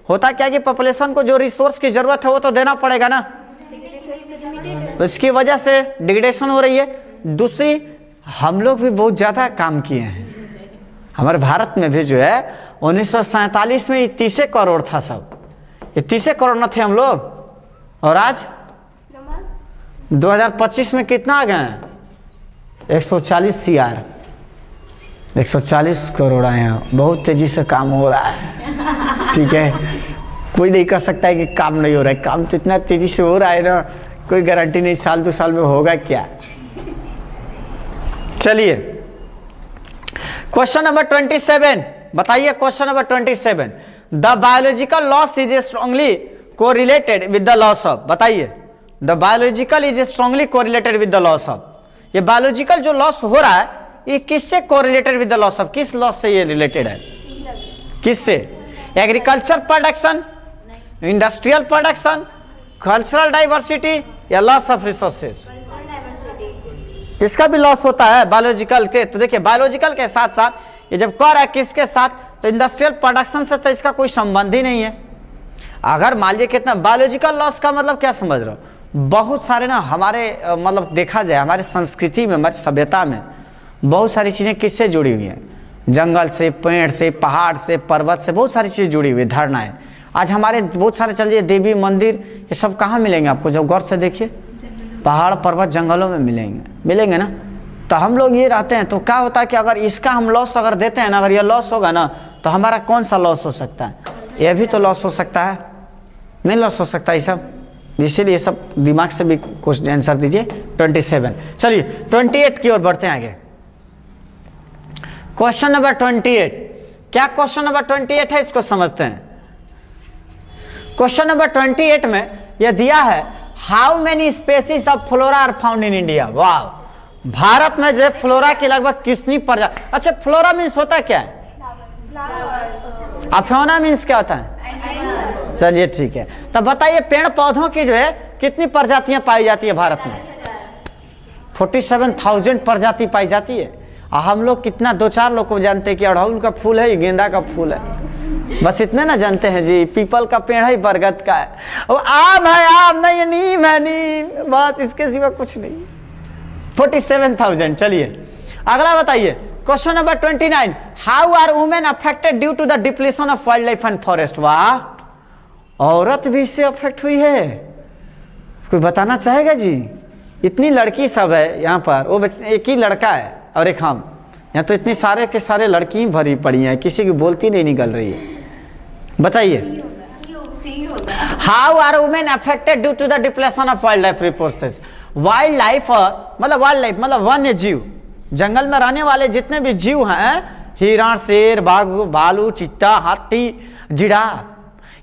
होता क्या कि पॉपुलेशन को जो रिसोर्स की जरूरत है वो तो देना पड़ेगा ना, तो इसकी वजह से डिग्रेडेशन हो रही है। दूसरी, हम लोग भी बहुत ज़्यादा काम किए हैं। हमारे भारत में भी जो है 1947 में 30 करोड़ था सब, ये 30 करोड़ न थे हम लोग, और आज 2025 में कितना आ गए हैं? 140 CR, 140 करोड़ आए हैं। बहुत तेजी से काम हो रहा है। ठीक है, कोई नहीं कह सकता है कि काम नहीं हो रहा है, काम तो इतना तेजी से हो रहा है ना, कोई गारंटी नहीं 1-2 साल में होगा क्या। चलिए क्वेश्चन नंबर 27 बताइए। Question number 27, the biological loss is strongly correlated with the loss of. बताइए, the biological is strongly correlated with the loss of. ये बायोलॉजिकल जो लॉस हो रहा है ये किससे correlated with the loss of? किस लॉस से ये रिलेटेड है? किससे? Agriculture production, industrial production, cultural diversity या लॉस ऑफ रिसोर्सेज? इसका भी लॉस होता है बायोलॉजिकल के। तो देखिए बायोलॉजिकल के साथ साथ ये जब कर रहा है किसके साथ, तो इंडस्ट्रियल प्रोडक्शन से तो इसका कोई संबंध ही नहीं है। अगर मान लीजिए कितना बायोलॉजिकल लॉस का मतलब क्या समझ रहे हो? बहुत सारे ना हमारे मतलब देखा जाए हमारे संस्कृति में, हमारी सभ्यता में बहुत सारी चीज़ें किससे जुड़ी हुई हैं? जंगल से, पेड़ से, पहाड़ से, पर्वत से, बहुत सारी चीज़ें जुड़ी हुई धारणाएं। आज हमारे बहुत सारे चलिए देवी मंदिर ये सब कहाँ मिलेंगे आपको? जब गौर से देखिए पहाड़ पर्वत जंगलों में मिलेंगे ना। तो हम लोग ये रहते हैं, तो क्या होता है कि अगर इसका हम लॉस अगर देते हैं ना, अगर ये लॉस होगा ना, तो हमारा कौन सा लॉस हो सकता है? ये भी तो लॉस हो सकता है, नहीं लॉस हो सकता ये सब। इसीलिए सब दिमाग से भी क्वेश्चन आंसर दीजिए। 27। चलिए 28 की ओर बढ़ते हैं आगे। क्वेश्चन नंबर 28, क्या क्वेश्चन नंबर 28 है इसको समझते हैं। क्वेश्चन नंबर 28 में यह दिया है how many species of flora are found in India. वाह, भारत में जो है फ्लोरा की लगभग कितनी प्रजाति? अच्छा, फ्लोरा मीन्स होता क्या है? अफयोना मीन्स क्या होता है? चलिए ठीक है, तो बताइए पेड़ पौधों की जो है कितनी प्रजातियां पाई जाती है भारत में? 47,000 प्रजाति पाई जाती है। और हम लोग कितना 2-4 लोग को जानते हैं कि अड़हुल का फूल है, गेंदा का फूल है। बस इतने ना जानते हैं जी, पीपल का पेड़ है, बरगद का है, वो आम है आम, नहीं नीम है नीम, बस इसके सिवा कुछ नहीं। 47,000। चलिए अगला बताइए, question number 29, how are women affected due to the depletion of wild life and forest. वाह, औरत भी इससे अफेक्ट हुई है, कोई बताना चाहेगा जी? इतनी लड़की सब है यहाँ पर, वो एक ही लड़का है और एक हम, यहाँ तो इतनी सारे के सारे लड़की भरी पड़ी हैं, किसी की बोलती नहीं निकल रही है। बताइए, how are women affected due to the depletion of wild life resources. Wild life मतलब वन्य जीव, जंगल में रहने वाले जितने भी जीव हैं, हिरण, शेर, बाघ, भालू, चीता, हाथी, जिराफ,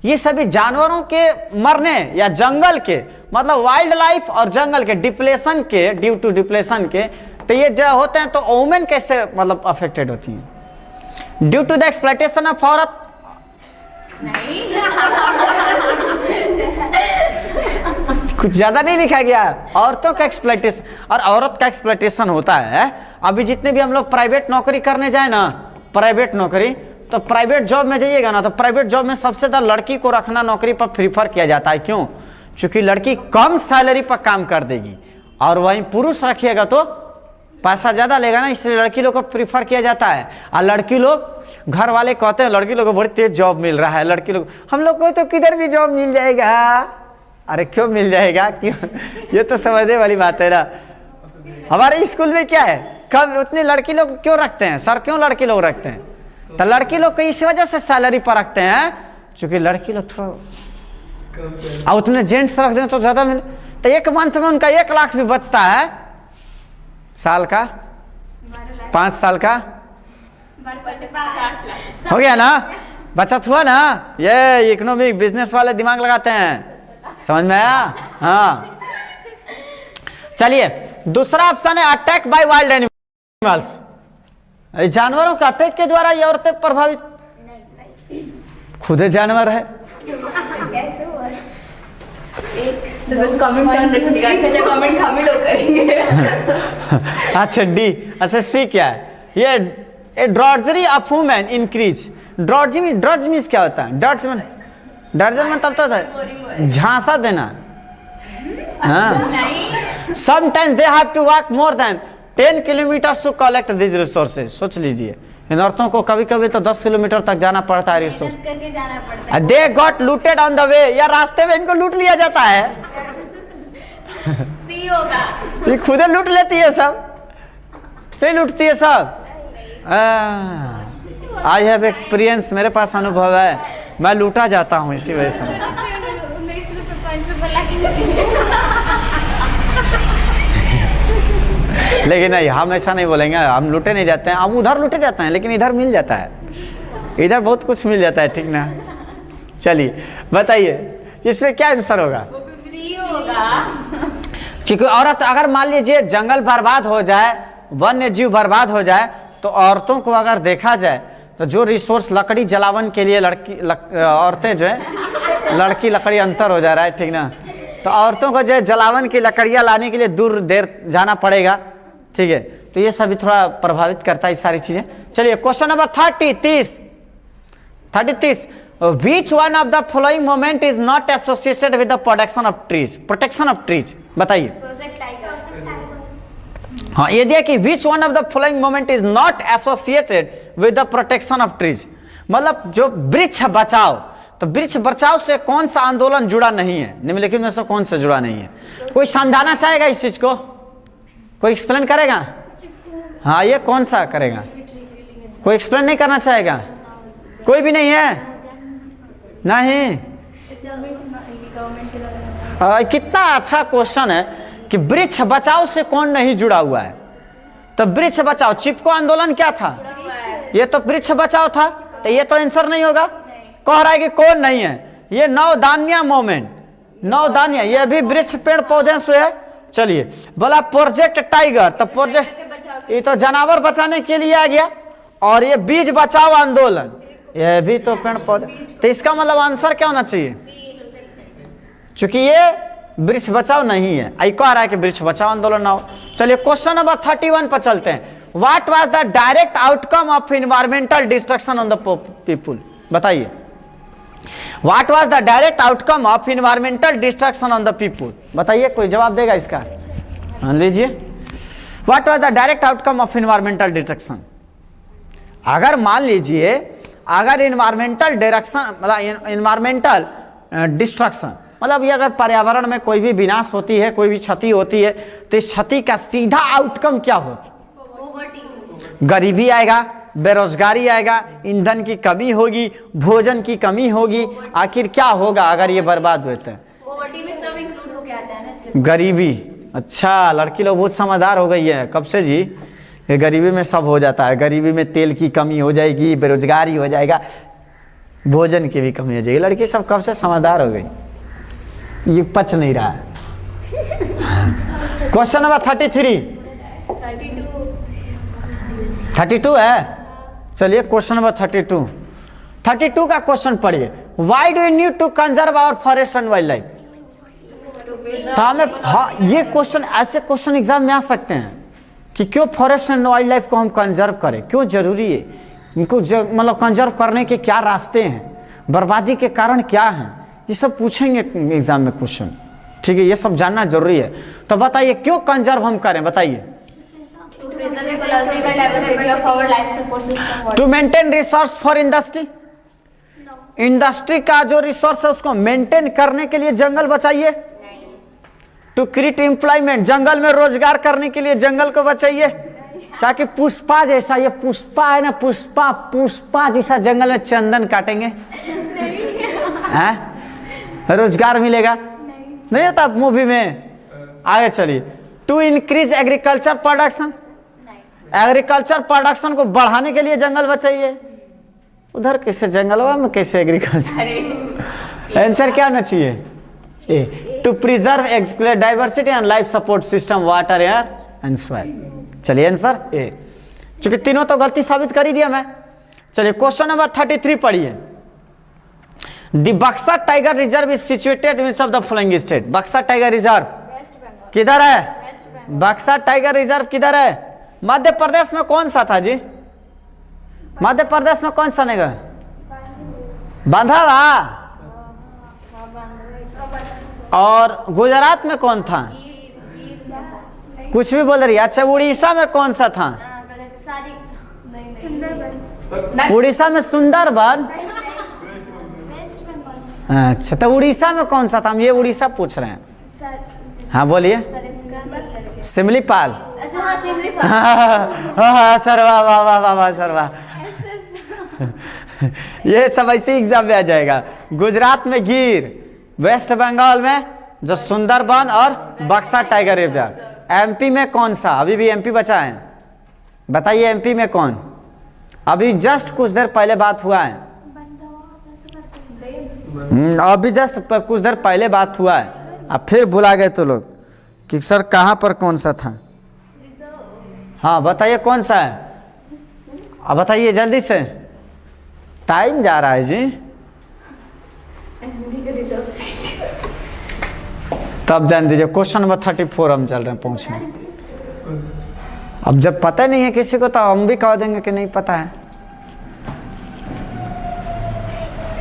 ये सभी जानवरों के मरने या जंगल के मतलब वाइल्ड लाइफ और जंगल के डिप्लेशन के, ड्यू टू डिप्लेशन के, तो ये जो होते हैं तो वुमेन कैसे मतलब अफेक्टेड होती हैं? Due to the exploitation of औरत। कुछ ज्यादा नहीं लिखा गया, औरतों का एक्सप्लॉयटेशन और औरत का एक्सप्लॉयटेशन होता है। अभी जितने भी हम लोग प्राइवेट नौकरी करने जाए ना, प्राइवेट नौकरी, तो प्राइवेट जॉब में जाइएगा ना, तो प्राइवेट जॉब में सबसे ज्यादा लड़की को रखना नौकरी पर प्रीफर किया जाता है। क्यों? क्योंकि लड़की कम सैलरी पर काम कर देगी, और वहीं पुरुष रखिएगा तो पैसा ज्यादा लेगा ना, इसलिए लड़की लोग को प्रीफर किया जाता है। और लड़की लोग, घर वाले कहते हैं लड़की लोग को बड़ी तेज जॉब मिल रहा है, लड़की लोग, हम लोग को तो किधर भी जॉब मिल जाएगा। अरे क्यों मिल जाएगा, क्यों? ये तो समझने वाली बात है ना। हमारे स्कूल में क्या है, कब उतनी लड़की लोग क्यों रखते हैं सर, क्यों लड़की लोग रखते हैं? तो लड़की लोग को इस वजह से सैलरी पर रखते हैं, क्योंकि लड़की लोग थोड़ा, और उतने जेंट्स रख दें तो ज्यादा मिले, तो एक मंथ में उनका 1 लाख भी बचता है, साल का 5 साल का हो गया ना, बचत हुआ ना। ये इकोनॉमिक बिजनेस वाले दिमाग लगाते हैं, समझ में आया? हाँ, चलिए दूसरा ऑप्शन है अटैक बाय वाइल्ड एनिमल्स। जानवरों के अटैक के द्वारा ये औरतें प्रभावित, खुद जानवर है। तो बस कमेंट कमेंट हम ही लोग करेंगे। अच्छा डी, अच्छा सी क्या है? ये drudgery of women increase. Drudge means क्या होता है? डर्जन में तब तक है झांसा देना। हाँ, sometimes they have to walk more than 10 kilometre to collect this resources. सोच लीजिए, इन औरतों को कभी कभी तो 10 किलोमीटर तक जाना पड़ता है रिसोर्स करके जाना पड़ता है। They got looted on the way, या रास्ते में इनको लूट लिया जाता है। सी होगा, ये खुद लूट लेती है सब, नहीं लूटती है सब। आई हैव एक्सपीरियंस, मेरे पास अनुभव है, मैं लूटा जाता हूँ इसी वजह से। लेकिन नहीं, हम ऐसा नहीं बोलेंगे, हम लूटे नहीं जाते हैं, हम उधर लूटे जाते हैं, लेकिन इधर मिल जाता है, इधर बहुत कुछ मिल जाता है, ठीक ना। चलिए बताइए इसमें क्या आंसर होगा? सी होगा, क्योंकि औरत, अगर मान लीजिए जंगल बर्बाद हो जाए, वन्य जीव बर्बाद हो जाए, तो औरतों को अगर देखा जाए तो जो रिसोर्स लकड़ी जलावन के लिए औरतें जो है, लड़की लकड़ी अंतर हो जा रहा है, ठीक ना, तो औरतों को जो है जलावन की लकड़ियाँ लाने के लिए दूर देर जाना पड़ेगा, ठीक है, तो ये सभी थोड़ा प्रभावित करता है, ये सारी चीजें। चलिए question number 30 which one of the following moment is not associated with the protection of trees. बताइए। हाँ, ये दिया कि विच one of the following moment is not associated with the protection of trees, मतलब जो वृक्ष बचाओ, तो वृक्ष बचाओ से कौन सा आंदोलन जुड़ा नहीं है, निम्नलिखित में से कौन सा जुड़ा नहीं है? कोई समझाना चाहेगा इस चीज को? कोई एक्सप्लेन करेगा? हाँ, ये कौन सा करेगा? कोई एक्सप्लेन नहीं करना चाहेगा? कोई भी नहीं है? नहीं। कितना अच्छा क्वेश्चन है कि वृक्ष बचाओ से कौन नहीं जुड़ा हुआ है? तो वृक्ष बचाओ, चिपको आंदोलन क्या था? ये तो वृक्ष बचाओ था, तो ये तो आंसर नहीं होगा। कह रहा है कि कौन नहीं है? ये नवदान्या मोमेंट, नवदान्या, ये भी वृक्ष पेड़ पौधे से है। चलिए बोला प्रोजेक्ट टाइगर, तो प्रोजेक्ट, ये तो जानवर बचाने के लिए आ गया, और ये बीज बचाओ आंदोलन, ये भी तो पेड़ पौधे, तो इसका मतलब आंसर क्या होना चाहिए? चूंकि ये वृक्ष बचाओ नहीं है, आई कह रहा है कि वृक्ष बचाओ आंदोलन ना हो। चलिए क्वेश्चन नंबर 31 पर चलते हैं। What was the direct outcome of environmental destruction on the people? बताइए, what was the direct outcome of environmental destruction on the people? बताइए, कोई जवाब देगा इसका? लीजिए, what was the direct outcome of environmental destruction? अगर मान लीजिए, अगर इन्वायरमेंटल डायरेक्शन मतलब इन्वायरमेंटल डिस्ट्रक्शन मतलब ये अगर पर्यावरण में कोई भी विनाश होती है, कोई भी क्षति होती है, तो इस क्षति का सीधा आउटकम क्या होता? गरीबी आएगा, बेरोजगारी आएगा, ईंधन की कमी होगी, भोजन की कमी होगी। आखिर क्या होगा अगर ये बर्बाद होते हैं? गरीबी। अच्छा, लड़की लोग बहुत समझदार हो गई है। कब से जी? ये गरीबी में सब हो जाता है। गरीबी में तेल की कमी हो जाएगी, बेरोजगारी हो जाएगा, भोजन की भी कमी हो जाएगी। लड़की सब कब से समझदार हो गई, ये पच नहीं रहा है। क्वेश्चन नंबर 32 है। चलिए क्वेश्चन नंबर 32 का क्वेश्चन पढ़िए। Why do you need to conserve our forest and wild life? तो हमें ये क्वेश्चन, ऐसे क्वेश्चन एग्जाम में आ सकते हैं कि क्यों फॉरेस्ट एंड वाइल्ड लाइफ को हम कंजर्व करें, क्यों जरूरी है, इनको मतलब कंजर्व करने के क्या रास्ते हैं, बर्बादी के कारण क्या हैं, ये सब पूछेंगे एग्जाम में क्वेश्चन। ठीक है, ये सब जानना जरूरी है। तो बताइए क्यों कंजर्व हम करें, बताइए। To maintain resource for industry, industry का जो रिसोर्स है उसको मेंटेन करने के लिए जंगल बचाइए। टू क्रिएट एम्प्लॉयमेंट, जंगल में रोजगार करने के लिए जंगल को बचाइए। ताकि पुष्पा जैसा, ये पुष्पा है ना, पुष्पा जैसा जंगल में चंदन काटेंगे, हैं? रोजगार मिलेगा नहीं होता मूवी में। आगे चलिए। To increase agriculture production, agriculture production को बढ़ाने के लिए जंगल बचाइए। उधर कैसे जंगलवा में कैसे एग्रीकल्चर? आंसर क्या होना चाहिए? A. To preserve diversity and life support system, water, air and soil. चलिए आंसर ए। चूंकि तीनों तो गलती साबित कर ही दिया मैं। चलिए क्वेश्चन नंबर 33 पढ़िए। The Buxar tiger reserve is situated in which of the following state? Buxar tiger reserve किधर है? बक्सर टाइगर रिजर्व किधर है? मध्य प्रदेश में कौन सा था जी? मध्य प्रदेश में कौन सा नगर? बांधवा। और गुजरात में कौन था? कुछ भी बोल रही है। अच्छा, उड़ीसा में कौन सा था? उड़ीसा में सुंदरबन। अच्छा, तो उड़ीसा में कौन सा था? हम ये उड़ीसा पूछ रहे हैं। हाँ बोलिए। सिमलीपाल। हाँ सर, वाह वाह वाह वाह वाह सर, वाह। ये सब ऐसे एग्जाम में आ जाएगा। गुजरात में गिर, वेस्ट बंगाल में जो सुंदरबन और बक्सर टाइगर रिजर्व। एमपी में कौन सा? अभी भी एमपी बचा है, बताइए एमपी में कौन? अभी जस्ट कुछ देर पहले बात हुआ है, अभी जस्ट कुछ देर पहले बात हुआ है। अब फिर भुला गए तो लोग कि सर कहाँ पर कौन सा था। हाँ बताइए कौन सा है, अब बताइए जल्दी से, टाइम जा रहा है जी। तब जान दीजिए क्वेश्चन नंबर 34 हम चल रहे हैं पहुंचने। अब जब पता नहीं है किसी को तो हम भी कह देंगे कि नहीं पता है।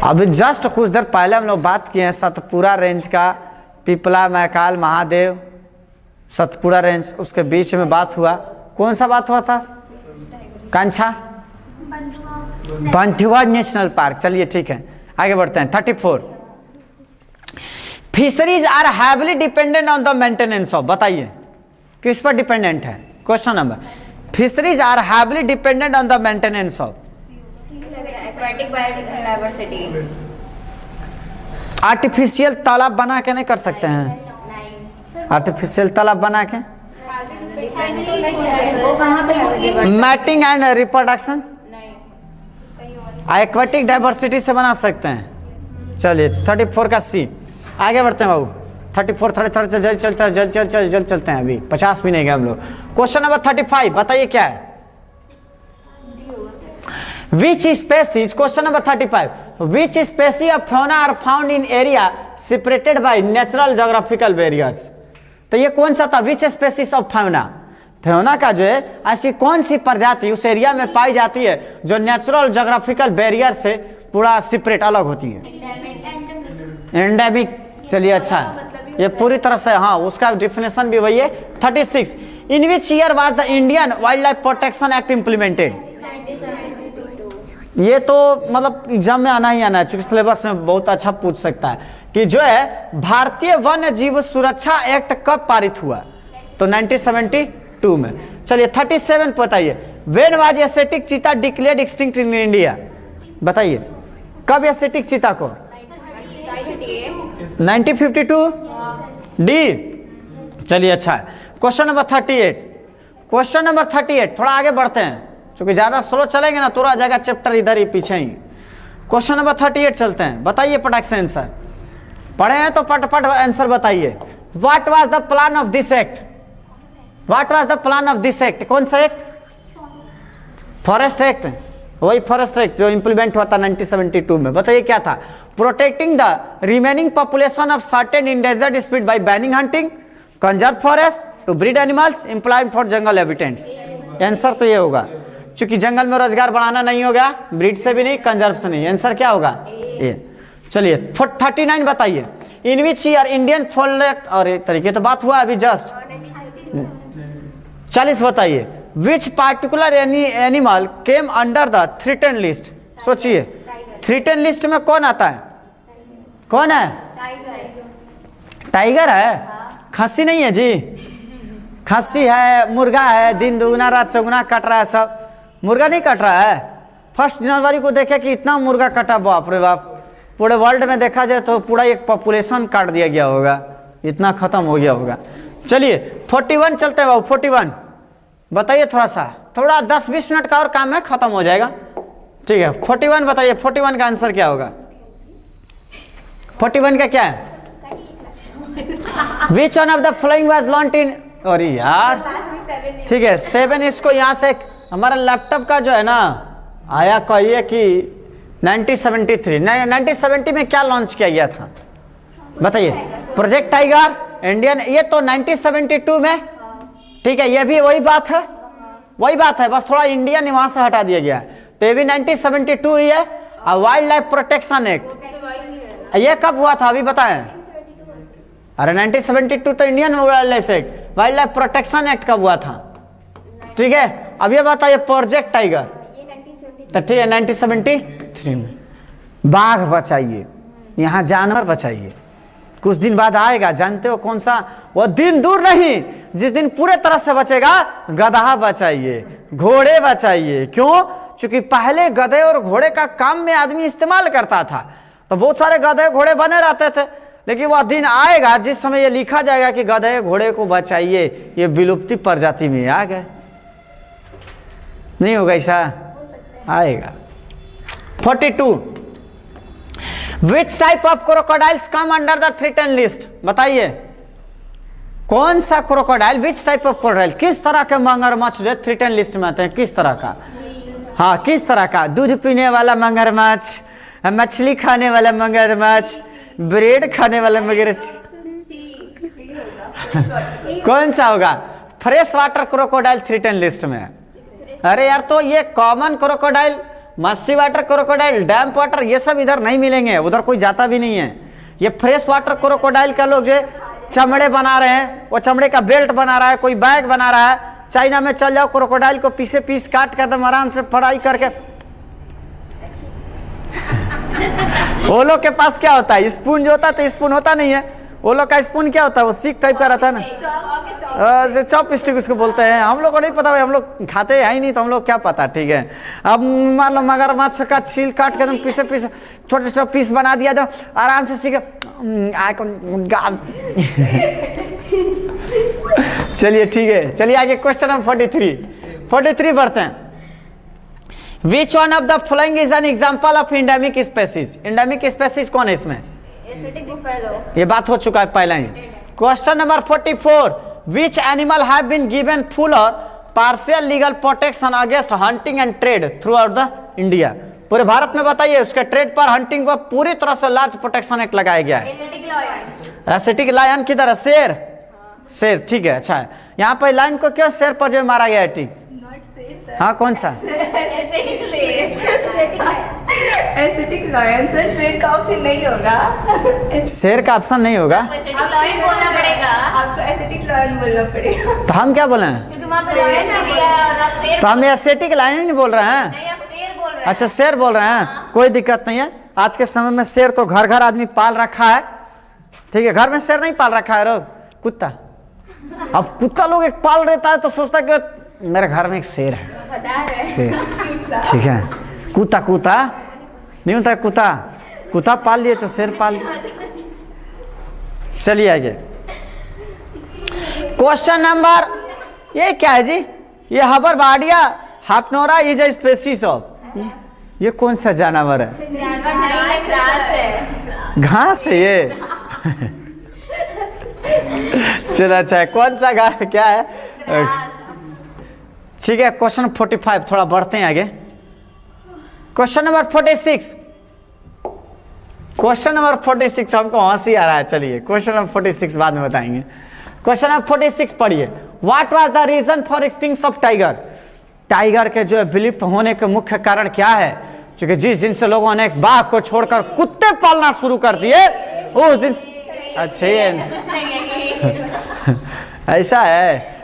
अभी जस्ट कुछ देर पहले हम लोग बात किए हैं सतपुरा रेंज का, पिपला, मैकाल, महादेव, सतपुरा रेंज, उसके बीच में बात हुआ। कौन सा बात हुआ था? कांछा, बंटुआ नेशनल पार्क। चलिए ठीक है आगे बढ़ते हैं। 34 fisheries are heavily dependent on the maintenance of, बताइए किस पर डिपेंडेंट है? Question number, fisheries are heavily dependent on the maintenance of aquatic biodiversity. Artificial तालाब बना के नहीं कर सकते हैं? आर्टिफिशियल तालाब बना के mating and reproduction aquatic diversity से बना सकते हैं। चलिए 34 का सी। आगे बढ़ते हैं बाबू। 34 जल्द चलते हैं, जल्द चलते हैं, अभी 50 भी नहीं गए हम लोग। क्वेश्चन नंबर 35 बताइए क्या है? Which species, question number 35, which species of fauna are found in area separated by natural geographical barriers? तो ये कौन सा था? Which species of fauna, फेौना का जो है ऐसी कौन सी प्रजाति उस एरिया में पाई जाती है जो नेचुरल जोग्राफिकल बैरियर से पूरा सेपरेट अलग होती है? एंडेमिक। चलिए अच्छा है, ये पूरी तरह से हाँ उसका डिफिनेशन भी वही है। 36 in which year was the Indian wild life protection act implemented? ये तो मतलब एग्जाम में आना ही आना है, चूंकि सिलेबस में बहुत अच्छा पूछ सकता है कि जो है भारतीय वन्य जीव सुरक्षा एक्ट कब पारित हुआ? तो 1972 में। चलिए 37 बताइए, when was Asiatic cheetah declared extinct in India? बताइए कब एशियाटिक चीता को? 1952 डी। चलिए अच्छा है। क्वेश्चन नंबर 38, क्वेश्चन नंबर 38 थोड़ा आगे बढ़ते हैं क्योंकि ज्यादा स्लो चलेंगे ना तो रह जाएगा चैप्टर इधर ही पीछे ही। क्वेश्चन नंबर 38 चलते हैं, बताइए पटाख से आंसर। पढ़े हैं तो पट आंसर बताइए। What was the plan of this act? What was the plan of this act? कौन सा एक्ट? Forest act. वही फॉरेस्ट एक्ट जो इंप्लीमेंट हुआ था 1972 में। बताइए क्या था? Protecting the remaining population of certain endangered species by banning hunting, conserve forest to breed animals, employment for jungle habitants. Answer तो ये होगा, क्योंकि जंगल में रोजगार बढ़ाना नहीं होगा, ब्रीड से भी नहीं, कंजर्व से नहीं। आंसर क्या होगा? ए। चलिए 39 बताइए, इन विच ईयर इंडियन फॉरेस्ट, और एक तरीके तो बात हुआ अभी जस्ट। 40 बताइए, which particular animal came under the threatened list? सोचिए थ्रेटेंड लिस्ट में कौन आता है? कौन है? टाइगर है। खस्सी नहीं है जी, खस्सी है, मुर्गा है, दिन दुगुना रात चौगुना कट रहा है सब। मुर्गा नहीं कट रहा है। 1 जनवरी को देखे कि इतना मुर्गा कटा, बाप रे बाप, पूरे वर्ल्ड में देखा जाए तो पूरा एक पॉपुलेशन काट दिया गया होगा, इतना खत्म हो गया होगा। चलिए 41 चलते हैं बाबू। 41 बताइए, थोड़ा 10-20 मिनट का और काम है, खत्म हो जाएगा। ठीक है 41 बताइए, 41 का आंसर क्या होगा? 41 का क्या है? विच one of the following was launched in, अरे यार ठीक है 7, इसको यहाँ से हमारा लैपटॉप का जो है ना आया कहिए कि 1970 में क्या लॉन्च किया गया था? बताइए। प्रोजेक्ट टाइगर इंडियन, ये तो 1972 में। ठीक है ये भी वही बात है, बस थोड़ा इंडियन वहां से हटा दिया गया है। तो ये भी 1972 ही है। और वाइल्ड लाइफ प्रोटेक्शन एक्ट ये कब हुआ था अभी बताएं? अरे 1972 तो Indian wild life act, wild life protection act कब हुआ था? ठीक है अब ये बताइए प्रोजेक्ट टाइगर, तो ठीक है 1973 में। बाघ बचाइए, यहाँ जानवर बचाइए, कुछ दिन बाद आएगा, जानते हो कौन सा? वो दिन दूर नहीं जिस दिन पूरे तरह से बचेगा। गधा बचाइए, घोड़े बचाइए। क्यों? क्योंकि पहले गधे और घोड़े का काम में आदमी इस्तेमाल करता था, तो बहुत सारे गधे घोड़े बने रहते थे। लेकिन वह दिन आएगा जिस समय ये लिखा जाएगा कि गधे घोड़े को बचाइए, ये विलुप्ति प्रजाति में आ गए। नहीं होगा ऐसा? आएगा। 42 which type of crocodiles come under the threatened list? बताइए कौन सा crocodile, which type of crocodile, किस तरह के मगरमच्छ जो थ्रेटेंड लिस्ट में आते हैं? किस तरह का? हाँ किस तरह का? दूध पीने वाला मगरमच्छ, मछली खाने वाला मगरमच्छ, ब्रेड खाने वाला मगरमच्छ, कौन सा होगा? Fresh water crocodile threatened list में। अरे यार तो ये common crocodile, marshy water crocodile, dam water, ये सब इधर नहीं मिलेंगे, उधर कोई जाता भी नहीं है। ये फ्रेश वाटर क्रोकोडाइल का लोग जो चमड़े बना रहे हैं, वो चमड़े का बेल्ट बना रहा है, कोई बैग बना रहा है। चाइना में चल जाओ, क्रोकोडाइल को पीस काट कर एकदम आराम से फ्राई करके। वो लोग के पास क्या होता है? स्पून जो होता है, तो स्पून होता नहीं है। वो लोग का स्पून क्या होता है? वो सीक टाइप का रहता है ना, चॉप स्टिक उसको बोलते हैं। हम लोग को नहीं पता भाई, हम लोग खाते हैं ही नहीं, तो हम लोग क्या पता। ठीक है अब मान लो मगरमच्छ का छील काट के एकदम पीसे छोटे छोटे पीस बना दिया, तो आराम से सीखे। चलिए ठीक है, चलिए आगे क्वेश्चन नंबर 43 बढ़ते हैं। Which one of the following is an example of endemic species? Endemic species कौन है इसमें? ये बात हो चुका है पहले ही। Question number 44 which animal have been given full और partial legal protection against hunting and trade throughout the India? पूरे भारत में बताइए उसके ट्रेड पर, हंटिंग पर पूरी तरह से लार्ज प्रोटेक्शन एक्ट लगाया गया है। एसिटिक लायन किधर है? शेर। ठीक है अच्छा है। यहाँ पर लाइन को क्यों शेर पर जो मारा गया है टिक? हाँ कौन सा? एसिटिक लॉयन सर, शेर का ऑप्शन नहीं होगा। शेर का ऑप्शन नहीं होगा लॉयन बोलना पड़ेगा। आपको एसिटिक लॉयन बोलना पड़ेगा। तो हम क्या बोले हैं? क्योंकि वहाँ पे लॉयन दिया है और आप शेर तो हम एस्थेटिक लाइन नहीं बोल रहे हैं। नहीं, आप शेर बोल रहे हैं। अच्छा शेर बोल रहे हैं, कोई दिक्कत नहीं है। आज के समय में शेर तो घर घर आदमी पाल रखा है, ठीक है। घर में शेर नहीं पाल रखा है लोग, कुत्ता। अब कुत्ता लोग एक पाल रहता है तो सोचता है कि मेरे घर में एक शेर है, शेर, ठीक है। कुत्ता कुत्ता नहीं होता है, कुत्ता कुत्ता पाल लिए तो शेर पाल लिए। चलिए आगे क्वेश्चन नंबर, ये क्या है जी? ये हबरबाडिया हाप्नोरा इज ए स्पेसीज ऑफ, ये कौन सा जानवर है? जानवर नहीं है, घास है। घास है ये? चलो अच्छा है, कौन सा घास क्या है? ठीक है। क्वेश्चन 45, थोड़ा बढ़ते हैं आगे। क्वेश्चन नंबर 46, क्वेश्चन नंबर 46 हमको हंसी आ रहा है। चलिए क्वेश्चन नंबर 46 बाद में बताएंगे। क्वेश्चन नंबर 46 पढ़िए। What was the reason for extinction of tiger? Tiger के जो है विलुप्त होने के मुख्य कारण क्या है? क्योंकि जिस दिन से लोगों ने बाघ को छोड़कर कुत्ते पालना शुरू कर दिए उस दिन। अच्छा ऐसा है।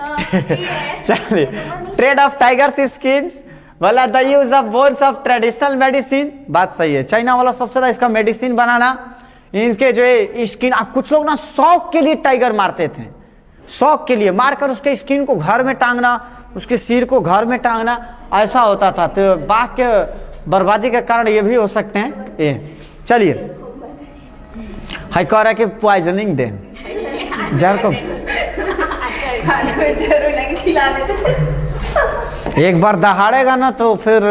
चलिए, ट्रेड ऑफ टाइगर्स स्किन्स वाला, the use of bones of traditional medicine, बात सही है। चाइना वाला सबसे ज्यादा इसका मेडिसिन बनाना, इनके जो है स्किन, कुछ लोग ना शौक के लिए टाइगर मारते थे, शौक के लिए मारकर उसके स्किन को घर में टांगना, उसके सिर को घर में टांगना, ऐसा होता था। तो बाघ के बर्बादी के कारण ये भी हो सकते हैं ये। चलिए, हाई कह रहा है कि पॉइजनिंग दे जहर को जरूर नहीं खिला देते। एक बार दहाड़ेगा ना तो फिर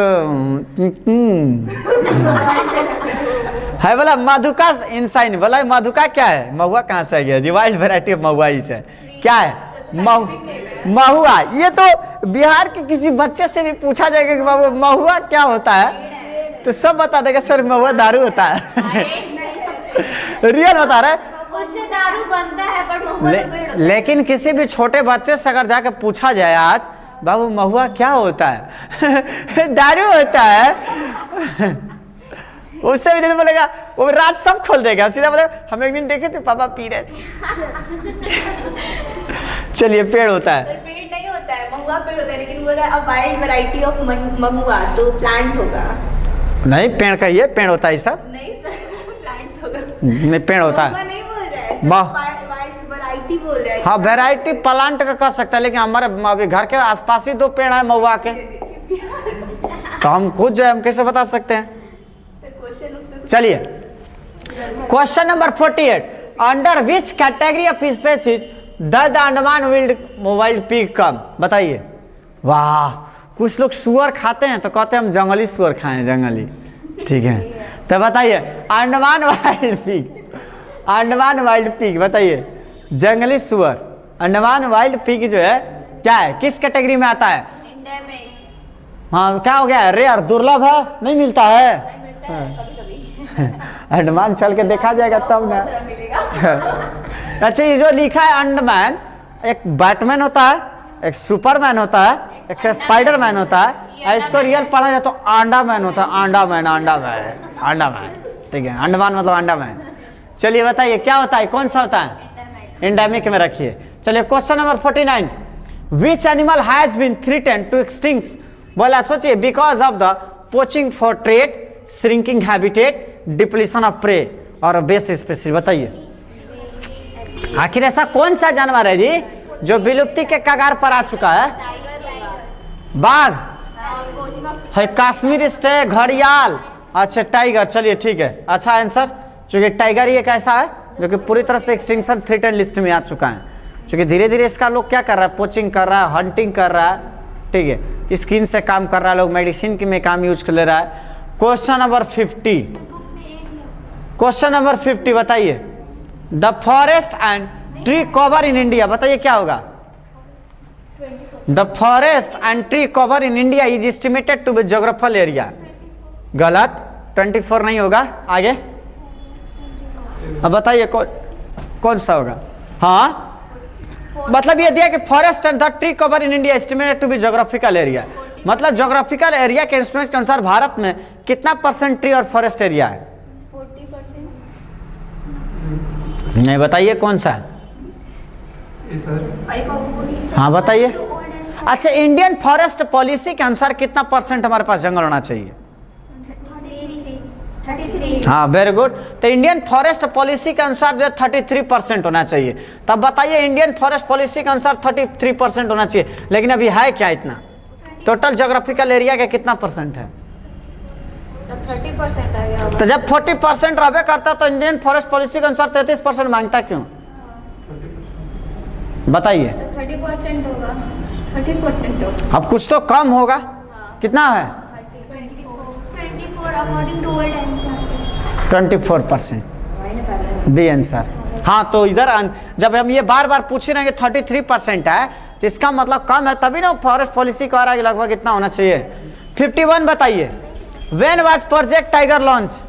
है बोला मधुका इंसाइन। बोला मधुका क्या है? महुआ कहाँ से आ गया जी? वाइल्ड वेराइटी ऑफ महुआ ही से क्या है? महुआ। ये तो बिहार के किसी बच्चे से भी पूछा जाएगा कि बाबू महुआ क्या होता है, तो सब बता देगा सर महुआ दारू होता है। रियल बता रहे। उससे दारू बनता है, पर महुआ तो पेड़ होता है। लेकिन किसी भी छोटे बच्चे से अगर जाकर पूछा जाए आज बाबू महुआ क्या होता है दारू होता है, उससे भी नहीं बोलेगा, वो रात सब खोल देगा, सीधा बोलेगा हम एक दिन देखे थे पापा पी रहे थे। चलिए, पेड़ होता है। पेड़ नहीं होता है, महुआ पेड़ होता है, लेकिन बोल रहा है अब वाइल्ड वैरायटी ऑफ महुआ, तो प्लांट होगा। नहीं, पेड़ कहिए, पेड़ होता है सब। नहीं सर, प्लांट होगा। नहीं, पेड़ होता महुआ है। नहीं बोल रहा है, वाह। वाइल्ड वैरायटी बोल रहा है। हाँ, वैरायटी प्लांट का कह सकता है, लेकिन हमारे अभी घर के आसपास ही 2 पेड़ है महुआ के, तो हम खुद जो है हम कैसे बता सकते हैं? चलिए, question number 48, under which category of species does the Andaman wild pig come? बताइए। वाह, कुछ लोग सुअर खाते हैं तो कहते हैं हम जंगली सुअर खाएं, जंगली, ठीक है। तो बताइए Andaman wild pig, Andaman wild pig बताइए। जंगली सुअर, अंडमान वाइल्ड पिग जो है क्या है, किस कैटेगरी में आता है? हाँ, क्या हो गया है? रेयर, दुर्लभ है, नहीं मिलता है। अंडमान चल के देखा जाएगा तब ना। अच्छा, ये जो लिखा है अंडमान, एक बैटमैन होता है, एक सुपरमैन होता है, एक स्पाइडरमैन होता है। इसको रियल पढ़ा जाए तो अंडामैन होता है, अंडामैन, अंडामैन, अंडामैन, ठीक है। अंडमान मतलब अंडामैन। चलिए बताइए क्या होता है, कौन सा होता है? एंडेमिक में रखिए। चलिए question number 49, which animal has been threatened to extinct? बोला, सोचिए, because of the poaching for trade, shrinking habitat, depletion of prey और बेस स्पीशीज। बताइए आखिर ऐसा कौन सा जानवर है जी जो विलुप्ति के कगार पर आ चुका है? बाघ है, काश्मीरी स्टे, घड़ियाल, अच्छा टाइगर। चलिए ठीक है, अच्छा आंसर। क्योंकि टाइगर ही एक ऐसा है जो कि पूरी तरह से एक्सटिंक्शन थ्रेटेंड लिस्ट में आ चुका है। क्योंकि धीरे धीरे इसका लोग क्या कर रहा है, पोचिंग कर रहा है, हंटिंग कर रहा है, ठीक है, स्किन से काम कर रहा है, लोग मेडिसिन में काम यूज कर ले रहा है। क्वेश्चन नंबर 50, क्वेश्चन नंबर 50 बताइए, the forest and tree cover in India, बताइए क्या होगा? The forest and tree cover in India is estimated to be geographical area. गलत, 24 नहीं होगा। आगे अब बताइए कौन सा होगा? हाँ मतलब ये दिया कि forest and the tree cover in India estimated to be geographical area, मतलब ज्योग्राफिकल एरिया के एस्टिमेट के अनुसार भारत में कितना % ट्री और फॉरेस्ट एरिया है? 40%। नहीं, बताइए कौन सा है? हाँ बताइए। अच्छा, इंडियन फॉरेस्ट पॉलिसी के अनुसार कितना % हमारे पास जंगल होना चाहिए? 33। हाँ, वेरी गुड। तो इंडियन फॉरेस्ट पॉलिसी के अनुसार जो है 33% होना चाहिए। तब बताइए इंडियन फॉरेस्ट पॉलिसी के अनुसार 33% होना चाहिए, लेकिन अभी है क्या इतना? टोटल ज्योग्राफिकल एरिया का कितना % है? 30% आ गया। तो जब 40% रहबे करता तो इंडियन फॉरेस्ट पॉलिसी के अनुसार 33% मांगता क्यों? बताइए। 30% होगा, 30% तो अब कुछ तो कम होगा। कितना है? 24 according to old answer. 24% B answer. हाँ, तो इधर जब हम ये बार बार पूछ रहे हैं कि 33% है तो इसका मतलब कम है, तभी ना फॉरेस्ट पॉलिसी का लगभग इतना होना चाहिए। 51 बताइए। When was project tiger launch?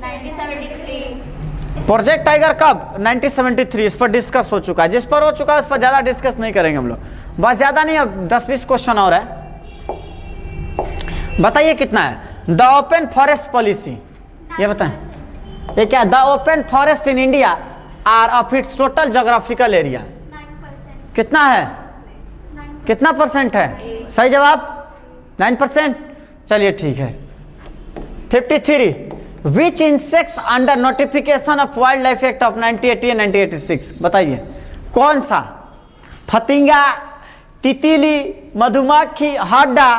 1973। Project tiger कब? 1973। इस पर डिस्कस हो चुका है, जिस पर हो चुका है उस पर ज्यादा डिस्कस नहीं करेंगे हम लोग, बस ज्यादा नहीं, अब 10-20 क्वेश्चन और है। बताइए कितना है? द ओपन फॉरेस्ट पॉलिसी, ये बताएं ये क्या? The open forest in India are of its total geographical area 9%। कितना है? कितना % है? सही जवाब 9%। चलिए ठीक है। 53 which insects under notification of wild life act of 1980 and 1986? बताइए कौन सा? फतिंगा, तितली, मधुमक्खी, हड्डा,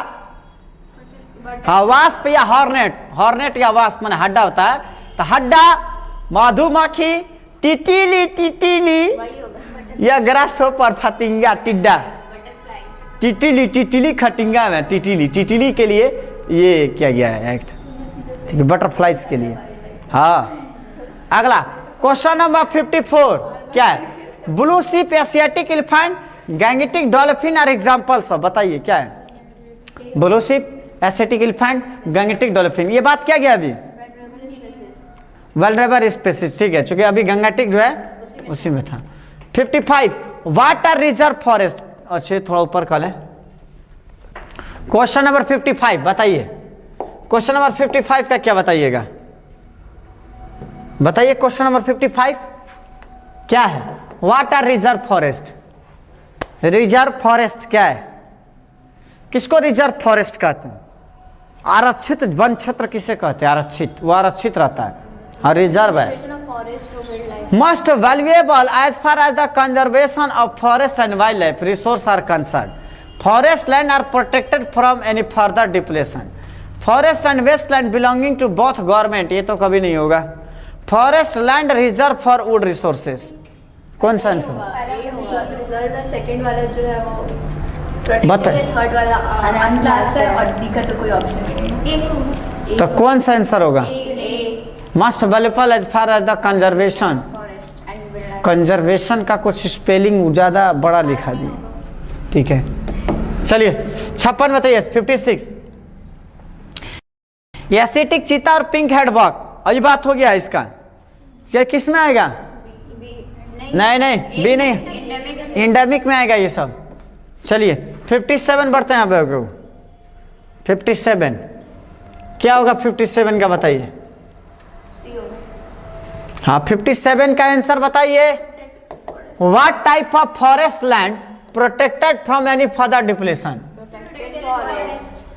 हाँ वास्प या हॉर्नेट? हॉर्नेट या वास्प माने हड्डा होता है। तो हड्डा, मधुमक्खी, तितली या ग्रासहोपर, फतिंगा, टिड्डा, तितली खटिंगा में तितली के लिए ये किया गया है एक्ट, ठीक है, बटरफ्लाइज के लिए। हाँ, अगला क्वेश्चन नंबर 54 क्या है? Blue sheep, Asiatic elephant, Gangetic dolphin are examples of? बताइए क्या है? Blue sheep, Asiatic elephant, Gangetic dolphin, ये बात क्या गया अभी? वल्नरेबल स्पीशीज, ठीक है, चूंकि अभी गंगेटिक जो है उसी में था। 55 वाटर रिजर्व फॉरेस्ट, अच्छे थोड़ा ऊपर कल है। क्वेश्चन नंबर 55 बताइए। क्वेश्चन नंबर 55 का क्या बताइएगा? बताइए क्वेश्चन नंबर 55 क्या है? Water reserve forest. Reserve forest क्या है? किसको रिजर्व फॉरेस्ट कहते हैं? आरक्षित वन क्षेत्र किसे कहते हैं? आरक्षित, वो आरक्षित रहता है, हाँ रिजर्व है। Most valuable as far as the conservation of forest and wildlife resources are concerned. Forest land are protected from any further depletion. Forest and wasteland belonging to both government, ये तो कभी नहीं होगा। Forest land reserve for wood resources, कौन सा answer? Second वाला जो है वो बताइए। थर्ड वाला अनक्लास है और डी का तो कोई ऑप्शन नहीं है। तो कौन सा आंसर होगा? Most valuable as far as the conservation. Conservation का कुछ स्पेलिंग ज़्यादा बड़ा लिखा दी, ठीक है। चलिए 56 बताइए। 56 एसिटिक चीता और पिंक हेड बग, अभी बात हो गया इसका, क्या किस में आएगा? नहीं बी नहीं, इंडेमिक में आएगा ये सब। चलिए 57 बढ़ते हैं। अब 57 क्या होगा? 57 का बताइए। हाँ 57 का आंसर बताइए। What type of forest land protected from any further depletion?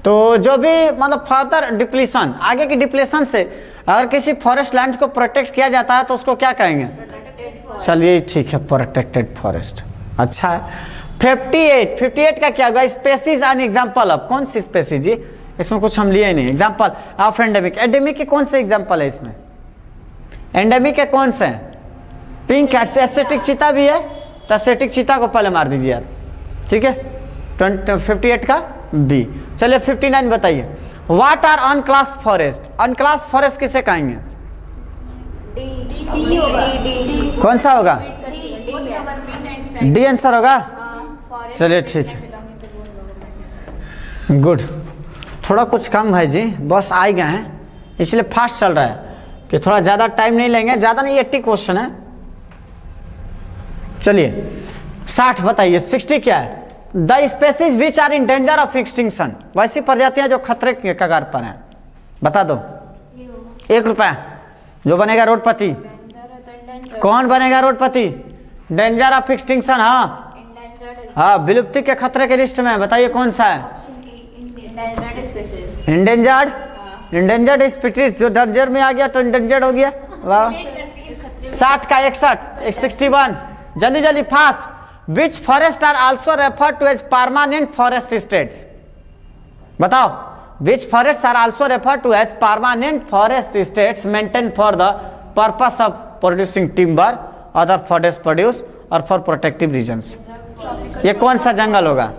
तो जो भी मतलब फर्दर डिप्लेशन, आगे की डिप्लेशन से अगर किसी फॉरेस्ट लैंड को प्रोटेक्ट किया जाता है तो उसको क्या कहेंगे? चलिए ठीक है, प्रोटेक्टेड फॉरेस्ट, अच्छा है। 58 का क्या होगा? स्पेसीज एंड एग्जांपल ऑफ, कौन सी स्पेसीज जी? इसमें कुछ हम लिए नहीं। एग्जांपल ऑफ एंडेमिक, एंडेमिक के कौन से एग्जांपल है इसमें? एंडेमिक के कौन से हैं? पिंक एसिटिक चीता भी है, तो एसिटिक चीता को पहले मार दीजिए आप, ठीक है। 58 का बी। चलिए 59 बताइए। What are unclassed forest? Unclassed forest किसे कहेंगे? कौन सा होगा? डी आंसर होगा। चलिए ठीक है, गुड। थोड़ा कुछ कम है जी, बस आ गए हैं इसलिए फास्ट चल रहा है कि थोड़ा ज़्यादा टाइम नहीं लेंगे, ज़्यादा नहीं, 80 क्वेश्चन है। चलिए 60 बताइए 60 क्या है? The species which are in danger of extinction, वैसी प्रजातियां जो खतरे के कगार पर हैं, बता दो। 1 रुपया। जो बनेगा रोडपति, कौन बनेगा रोडपति? डेंजर ऑफ एक्सटिंक्शन, हाँ हाँ, विलुप्ति के खतरे के लिस्ट में बताइए कौन सा है? इंडेंजर्ड। इंडेंजर्ड स्पीशीज, जो डेंजर में आ गया तो इंडेंजर्ड हो गया। वाह। 60 का 61, 61, जल्दी जल्दी fast. Which forest are also refer to as permanent forest states, बताओ। Which forest are also refer to as permanent forest states maintain for the purpose of producing timber, other forest produce और for protective reasons. ये कौन सा जंगल होगा?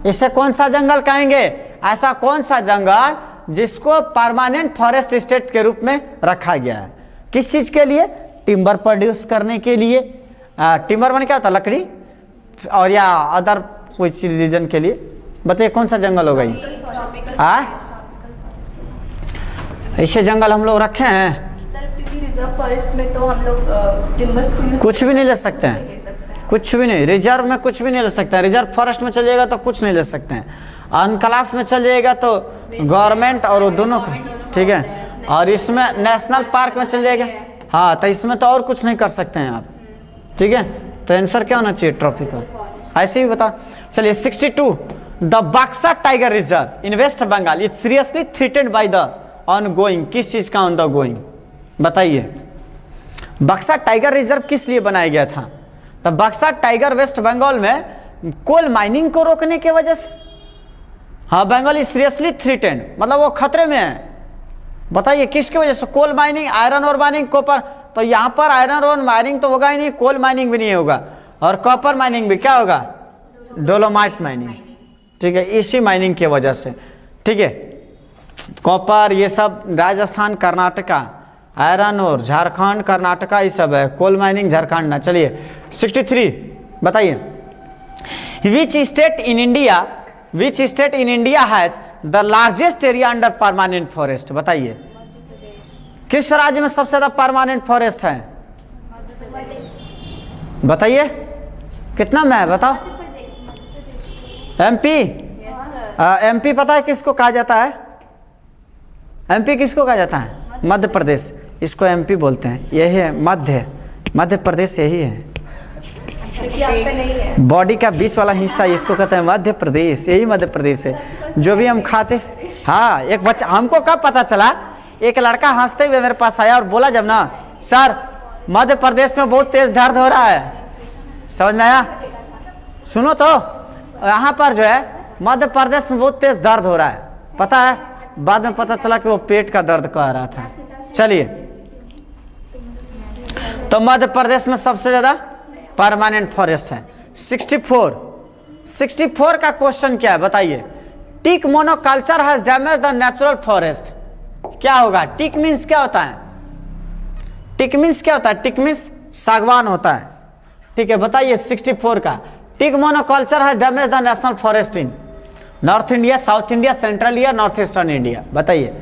इसे कौन सा जंगल कहेंगे? ऐसा कौन सा जंगल जिसको परमानेंट फॉरेस्ट स्टेट के रूप में रखा गया है? किस चीज के लिए? टिम्बर प्रोड्यूस करने के लिए। टिम्बर माने क्या होता है? लकड़ी, और या अदर कोई रीजन के लिए। बताइए कौन सा जंगल होगा ये? ऐसे जंगल हम लोग रखे हैं? सर क्योंकि रिजर्व फॉरेस्ट में तो हम लोग टिम्बर्स को कुछ भी नहीं ले सकते हैं, कुछ भी नहीं। रिजर्व में कुछ भी नहीं ले सकते हैं। रिजर्व फॉरेस्ट में चलिएगा तो कुछ नहीं ले सकते हैं। अनक्लास में चलिएगा तो गवर्नमेंट और वो दोनों, ठीक है। और इसमें नेशनल पार्क में चलिएगा, हाँ, तो इसमें तो और कुछ नहीं कर सकते हैं आप, ठीक है। तो आंसर क्या होना चाहिए? ट्रॉपिकल। ऐसे ही बता। चलिए 62, the Buxa tiger reserve in West Bengal is seriously threatened by the ongoing. किस चीज का ऑन द गोइंग? बताइए। बक्सा टाइगर रिजर्व किस लिए बनाया गया था? तो बक्सा टाइगर वेस्ट बंगाल में कोल माइनिंग को रोकने की वजह से। हाँ, बंगाल इज सीरियसली थ्रेटेंड, मतलब वो खतरे में है। बताइए किसकी वजह से? कोल माइनिंग, आयरन और माइनिंग, कॉपर। तो यहाँ पर आयरन और माइनिंग तो होगा ही नहीं, कोल माइनिंग भी नहीं होगा, और कॉपर माइनिंग भी क्या होगा? डोलोमाइट माइनिंग, ठीक है। इसी माइनिंग की वजह से, ठीक है। कॉपर ये सब राजस्थान, कर्नाटका, आयरन और झारखंड, कर्नाटका, ये सब है। कोल माइनिंग झारखंड ना। चलिए 63 बताइए। Which state in India has the largest area under permanent forest? बताइए किस राज्य में सबसे ज्यादा परमानेंट फॉरेस्ट है? बताइए कितना में है? बताओ। एमपी। एमपी पता है किसको कहा जाता है? एमपी किसको कहा जाता है? मध्य प्रदेश। इसको एमपी बोलते हैं। यही है मध्य प्रदेश, यही है। बॉडी का बीच वाला हिस्सा इसको कहते हैं मध्य प्रदेश, यही मध्य प्रदेश है। जो भी हम खाते, हाँ, एक बच्चा, हमको कब पता चला? एक लड़का हंसते हुए मेरे पास आया और बोला जब ना, सर मध्य प्रदेश में बहुत तेज दर्द हो रहा है। समझ में आया? सुनो तो, यहाँ पर जो है मध्य प्रदेश में बहुत तेज दर्द हो रहा है, पता है? बाद में पता चला कि वो पेट का दर्द कह रहा था। चलिए, तो मध्य प्रदेश में सबसे ज्यादा परमानेंट फॉरेस्ट है। 64 का क्वेश्चन क्या है? बताइए। Teak monoculture has damage the natural forest. क्या होगा? टिक मीन्स क्या होता है? टिक मीन्स क्या होता है? टिक मीन्स सागवान होता है, ठीक है। बताइए 64 का। Teak monoculture has damage the national forest in North India, South India, Central India, North Eastern India. बताइए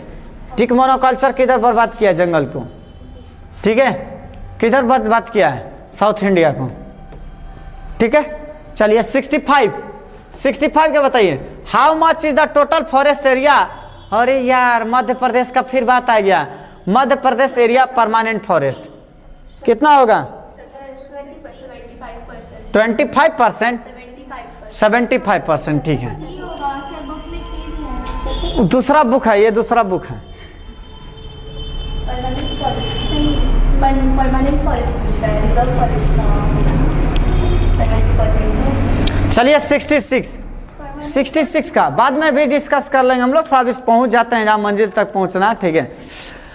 टिक मोनोकल्चर किधर बर्बाद किया जंगल को? ठीक है, किधर बर्बाद किया है? साउथ इंडिया को, ठीक है। चलिए 65 का बताइए। How much is the total forest area? अरे यार, मध्य प्रदेश का फिर बात आ गया। Madhya Pradesh area permanent forest कितना होगा? 25%, 75%, ठीक है। दूसरा बुक है, ये दूसरा बुक है। परमानेंट फॉरेस्ट पूछ रहा है, रिजर्व फॉरेस्ट। चलिए 66 का बाद में भी डिस्कस कर लेंगे हम लोग। थोड़ा भी पहुंच जाते हैं जहां मंजिल तक पहुंचना, ठीक है।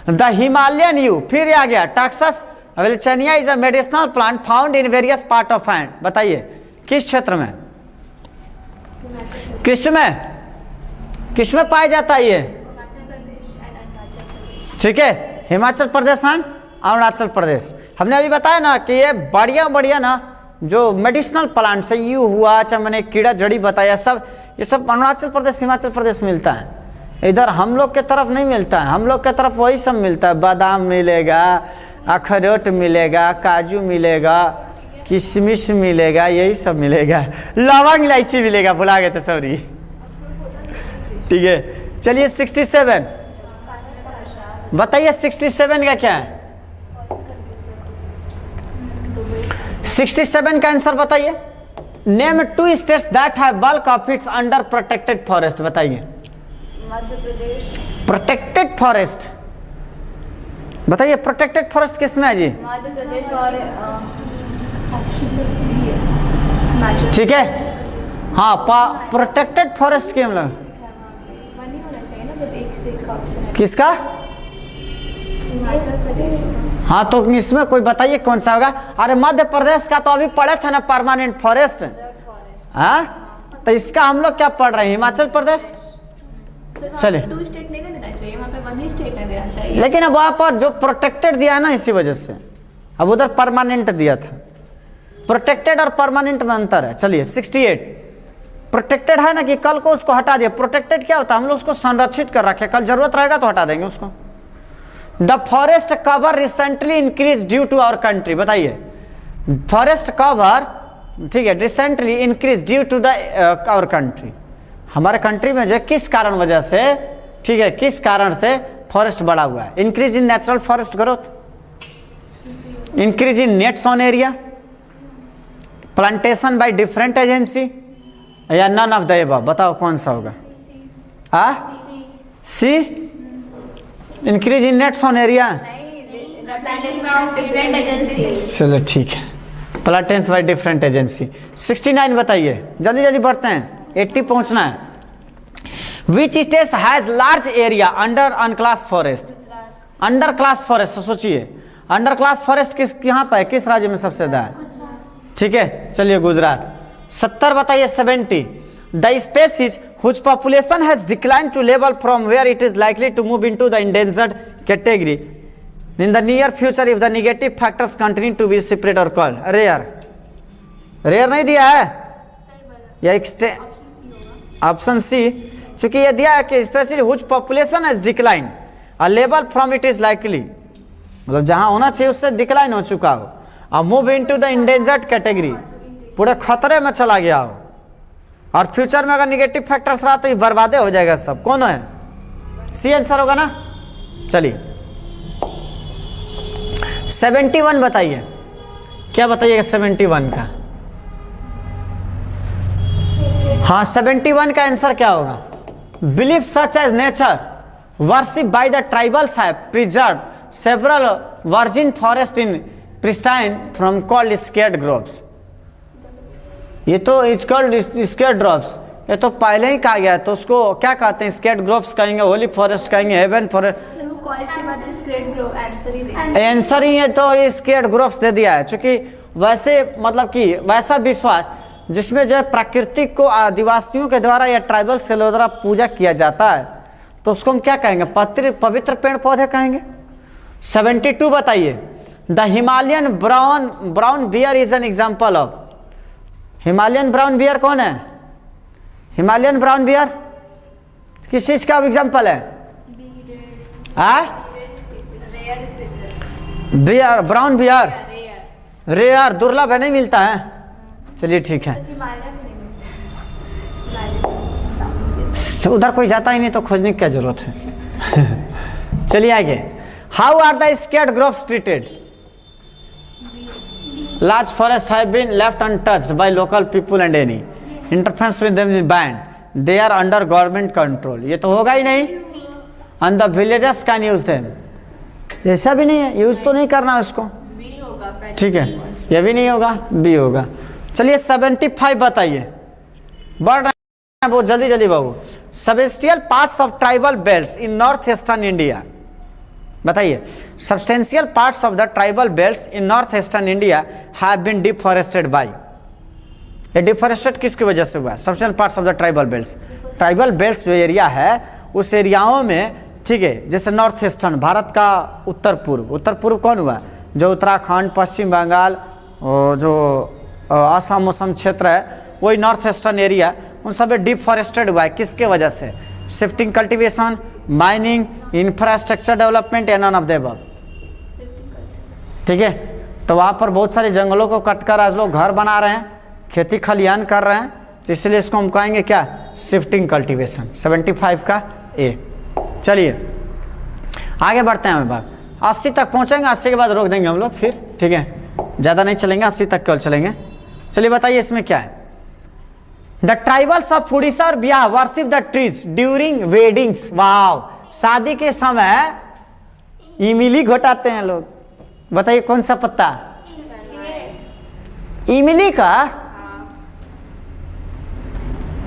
द हिमालयन यू, फिर आ गया taxus wallichiana is a medicinal plant found in various part of hand. बताइए किस क्षेत्र में, किसमें पाया जाता है ये? ठीक है, हिमाचल प्रदेश एंड अरुणाचल प्रदेश। हमने अभी बताया ना कि ये बढ़िया ना जो मेडिसिनल प्लांट्स है, यू हुआ, चाहे मैंने कीड़ा जड़ी बताया, सब ये सब अरुणाचल प्रदेश, हिमाचल प्रदेश मिलता है। इधर हम लोग के तरफ नहीं मिलता है। हम लोग के तरफ वही सब मिलता है। बादाम मिलेगा, अखरोट मिलेगा, काजू मिलेगा, किशमिश मिलेगा, यही सब मिलेगा, लवंग इलायची मिलेगा, भुला गए थे सॉरी। ठीक है, चलिए 67 बताइए, 67 का क्या है? 67 का आंसर बताइए। Name 2 states that have bulk of its under protected forest, बताइए। मध्य प्रदेश। प्रोटेक्टेड फॉरेस्ट बताइए, प्रोटेक्टेड फॉरेस्ट किसमें है जी? मध्य प्रदेश और ठीक है, हाँ, प्रोटेक्टेड फॉरेस्ट के मतलब वन ही होना चाहिए ना, जब एक स्टेट का ऑप्शन है। किसका? हिमाचल प्रदेश। हाँ, तो इसमें कोई बताइए कौन सा होगा? अरे मध्य प्रदेश का तो अभी पढ़े थे ना, परमानेंट फॉरेस्ट। हाँ, तो इसका हम लोग क्या पढ़ रहे हैं? हिमाचल प्रदेश। चलिए, 2 स्टेट नहीं देना चाहिए, वहाँ पे 1 ही स्टेट में देना चाहिए। लेकिन अब वहां पर जो प्रोटेक्टेड दिया है ना, इसी वजह से अब उधर परमानेंट दिया था। प्रोटेक्टेड और परमानेंट में अंतर है। चलिए 68 प्रोटेक्टेड है ना, कि कल को उसको हटा दिया। प्रोटेक्टेड क्या होता है? हम लोग उसको संरक्षित कर रखे, कल जरूरत रहेगा तो हटा देंगे उसको। The forest cover recently increase due to our country, बताइए। फॉरेस्ट कवर, ठीक है, recently increase due to the our country, हमारे कंट्री में जो किस कारण वजह से, ठीक है, किस कारण से फॉरेस्ट बढ़ा हुआ है? Increase in natural forest growth, increase in net sown area, plantation by different agency, या नन ऑफ द अबव, बताओ कौन सा होगा? C, increase in net sown area. Plantation of different agency. चलो ठीक है, प्लांटेशन बाय डिफरेंट एजेंसी। 69 बताइए, जल्दी जल्दी बढ़ते हैं, 80 पहुंचना है। Which state has large area under unclassed forest? Under class forest, सोचिए अंडर क्लास फॉरेस्ट किस यहाँ पर है, किस राज्य में सबसे ज्यादा है? ठीक है, चलिए गुजरात। 70 बताइए, 70 the species whose population has decline to level from where it is likely to move into the endangered category in the near future if the negative factors continue to be separate और called. Rare, rare नहीं दिया है या option C, चूंकि ये दिया है कि specially whose population has decline a level from it is likely, मतलब जहां होना चाहिए उससे डिक्लाइन हो चुका हो, और move into the endangered category, पूरे खतरे में चला गया हो, और फ्यूचर में अगर निगेटिव फैक्टर्स रहा तो ये बर्बादे हो जाएगा सब। कौन है? सी आंसर होगा ना। चलिए 71 बताइए, क्या बताइएगा 71 का? हाँ, 71 का आंसर क्या होगा? Believe such as nature worship by the tribals have preserve several virgin forest in pristine from called sacred groves. ये तो इट्स कॉल्ड स्केर्ड ग्रोव्स, ये तो पहले ही कहा गया है, तो उसको क्या कहते हैं? स्केर्ड ग्रोव्स कहेंगे, होली फॉरेस्ट कहेंगे, हेवन फॉरेस्ट। आंसर ही है, तो ये स्केर्ड ग्रोव्स दे दिया है, क्योंकि वैसे मतलब कि वैसा विश्वास जिसमें जो है प्राकृतिक को आदिवासियों के द्वारा या ट्राइबल्स के द्वारा पूजा किया जाता है, तो उसको हम क्या कहेंगे? पवित्र पेड़ पौधे कहेंगे। 72 बताइए, the Himalayan brown bear is an example of. Himalayan brown bear कौन है? हिमालयन ब्राउन बियर किस चीज का एग्जाम्पल है? बियर, ब्राउन बियर रेयर, दुर्लभ है, नहीं मिलता है। चलिए ठीक है, उधर कोई जाता ही नहीं तो खोजने की क्या जरूरत है। चलिए आगे, how are the sacred groves treated? Large forest have been left untouched by local people and any interference with them is banned, they are under government control. ये तो होगा ही नहीं। And the villagers can use them, ऐसा भी नहीं है, use तो नहीं करना उसको, ठीक है, ये भी नहीं होगा, बी होगा। चलिए 75 बताइए, बढ़ रहे हैं बहुत जल्दी जल्दी बाबू। Substantial parts of tribal belts in North Eastern India, बताइए। Substantial parts of the tribal belts in North Eastern India have been deforested by. ये डिफॉरेस्टेड किसकी वजह से हुआ? Substantial parts of the tribal belts, tribal belts जो area है उस एरियाओं में, ठीक है, जैसे नॉर्थ ईस्टर्न भारत का उत्तर पूर्व कौन हुआ? जो उत्तराखंड, पश्चिम बंगाल, जो असम क्षेत्र है, वही नॉर्थ ईस्टर्न एरिया, उन सब में डिफॉरेस्टेड हुआ है। किसके वजह से? Shifting cultivation, mining, infrastructure development, या नन ऑफ द अबव। ठीक है, तो वहाँ पर बहुत सारे जंगलों को कटकर आज लोग घर बना रहे हैं, खेती खलिहान कर रहे हैं, तो इसलिए इसको हम कहेंगे क्या, शिफ्टिंग कल्टीवेशन। 75 का ए। चलिए आगे बढ़ते हैं हम बात, 80 तक पहुँचेंगे, 80 के बाद रोक देंगे हम लोग फिर, ठीक है, ज़्यादा नहीं चलेंगे, 80 तक केवल चलेंगे। चलिए बताइए इसमें क्या है। द ट्राइबल्स ऑफ उड़ीसा और Bihar worship the trees during weddings. Wow, शादी के समय इमली घोटाते हैं लोग। बताइए कौन सा पत्ता, इमली का,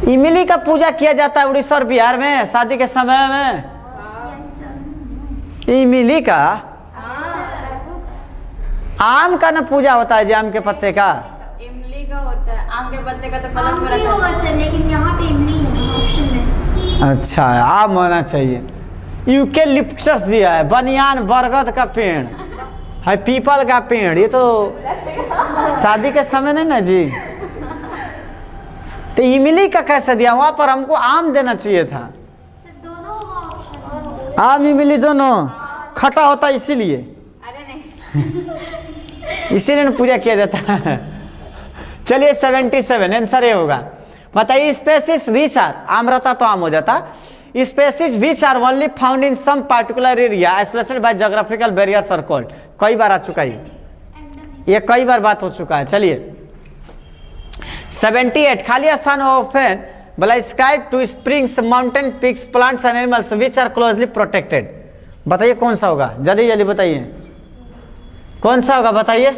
इमली का पूजा किया जाता है उड़ीसा और बिहार में शादी के समय में। इमली का, आम का ना पूजा होता है जी, आम के पत्ते का, इमली का होता है, आम के पत्ते का तो कलश में आम भी होगा सर, लेकिन यहाँ पे इमली है ऑप्शन में। अच्छा आम होना चाहिए। यूकेलिप्टस दिया है, बनियान बरगद का पेड़ है, पीपल का पेड़, ये तो शादी के समय नहीं ना जी। तो इमली का कैसे दिया, वहां पर हमको आम देना चाहिए था। सर दोनों होगा ऑप्शन। आम इमली दोनों, खट्टा होता है इसीलिए, अरे नहीं, इसीलिए ना पूजा किया जाता है। चलिए 77 आंसर ये होगा। बताइए स्पेसिस विच आर, आम रहता तो आम हो जाता, species which are only found in some particular area isolated by geographical barriers are called. कई बार आ चुका है ये, कई बार बात हो चुका है। चलिए 78 खाली स्थान ओपन बला sky to springs mountain peaks plants and animals which are closely protected. बताइए कौन सा होगा, जल्दी जल्दी बताइए कौन सा होगा, बताइए।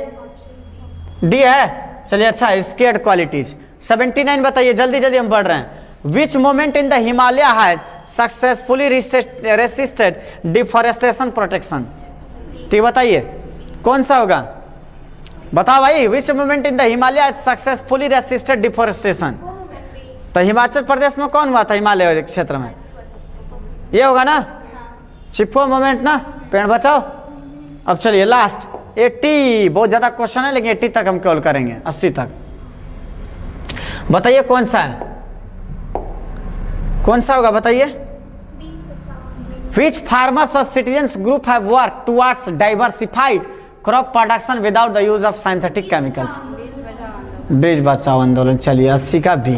डी है, चलिए अच्छा है, स्केर्ड क्वालिटीज। 79 बताइए, जल्दी जल्दी हम बढ़ रहे हैं। Which moment in the Himalaya has successfully resisted deforestation protection. ठीक बताइए कौन सा होगा, बताओ भाई। Which movement in the Himalaya successfully resisted deforestation. तो हिमाचल प्रदेश में कौन हुआ था हिमालय क्षेत्र में, ये होगा ना, चिपको मूवमेंट ना, पेड़ बचाओ। अब चलिए लास्ट 80, बहुत ज़्यादा क्वेश्चन है लेकिन 80 तक हम केवल करेंगे, 80 तक। बताइए कौन सा है, कौन सा होगा बताइए। Which farmers or citizens group have worked towards diversified crop production without the use of synthetic chemicals? बीज बचाओ आंदोलन। चलिए 80 का बी।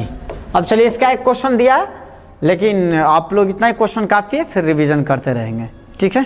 अब चलिए इसका एक क्वेश्चन दिया है, लेकिन आप लोग इतना ही क्वेश्चन काफी है, फिर रिवीजन करते रहेंगे, ठीक है।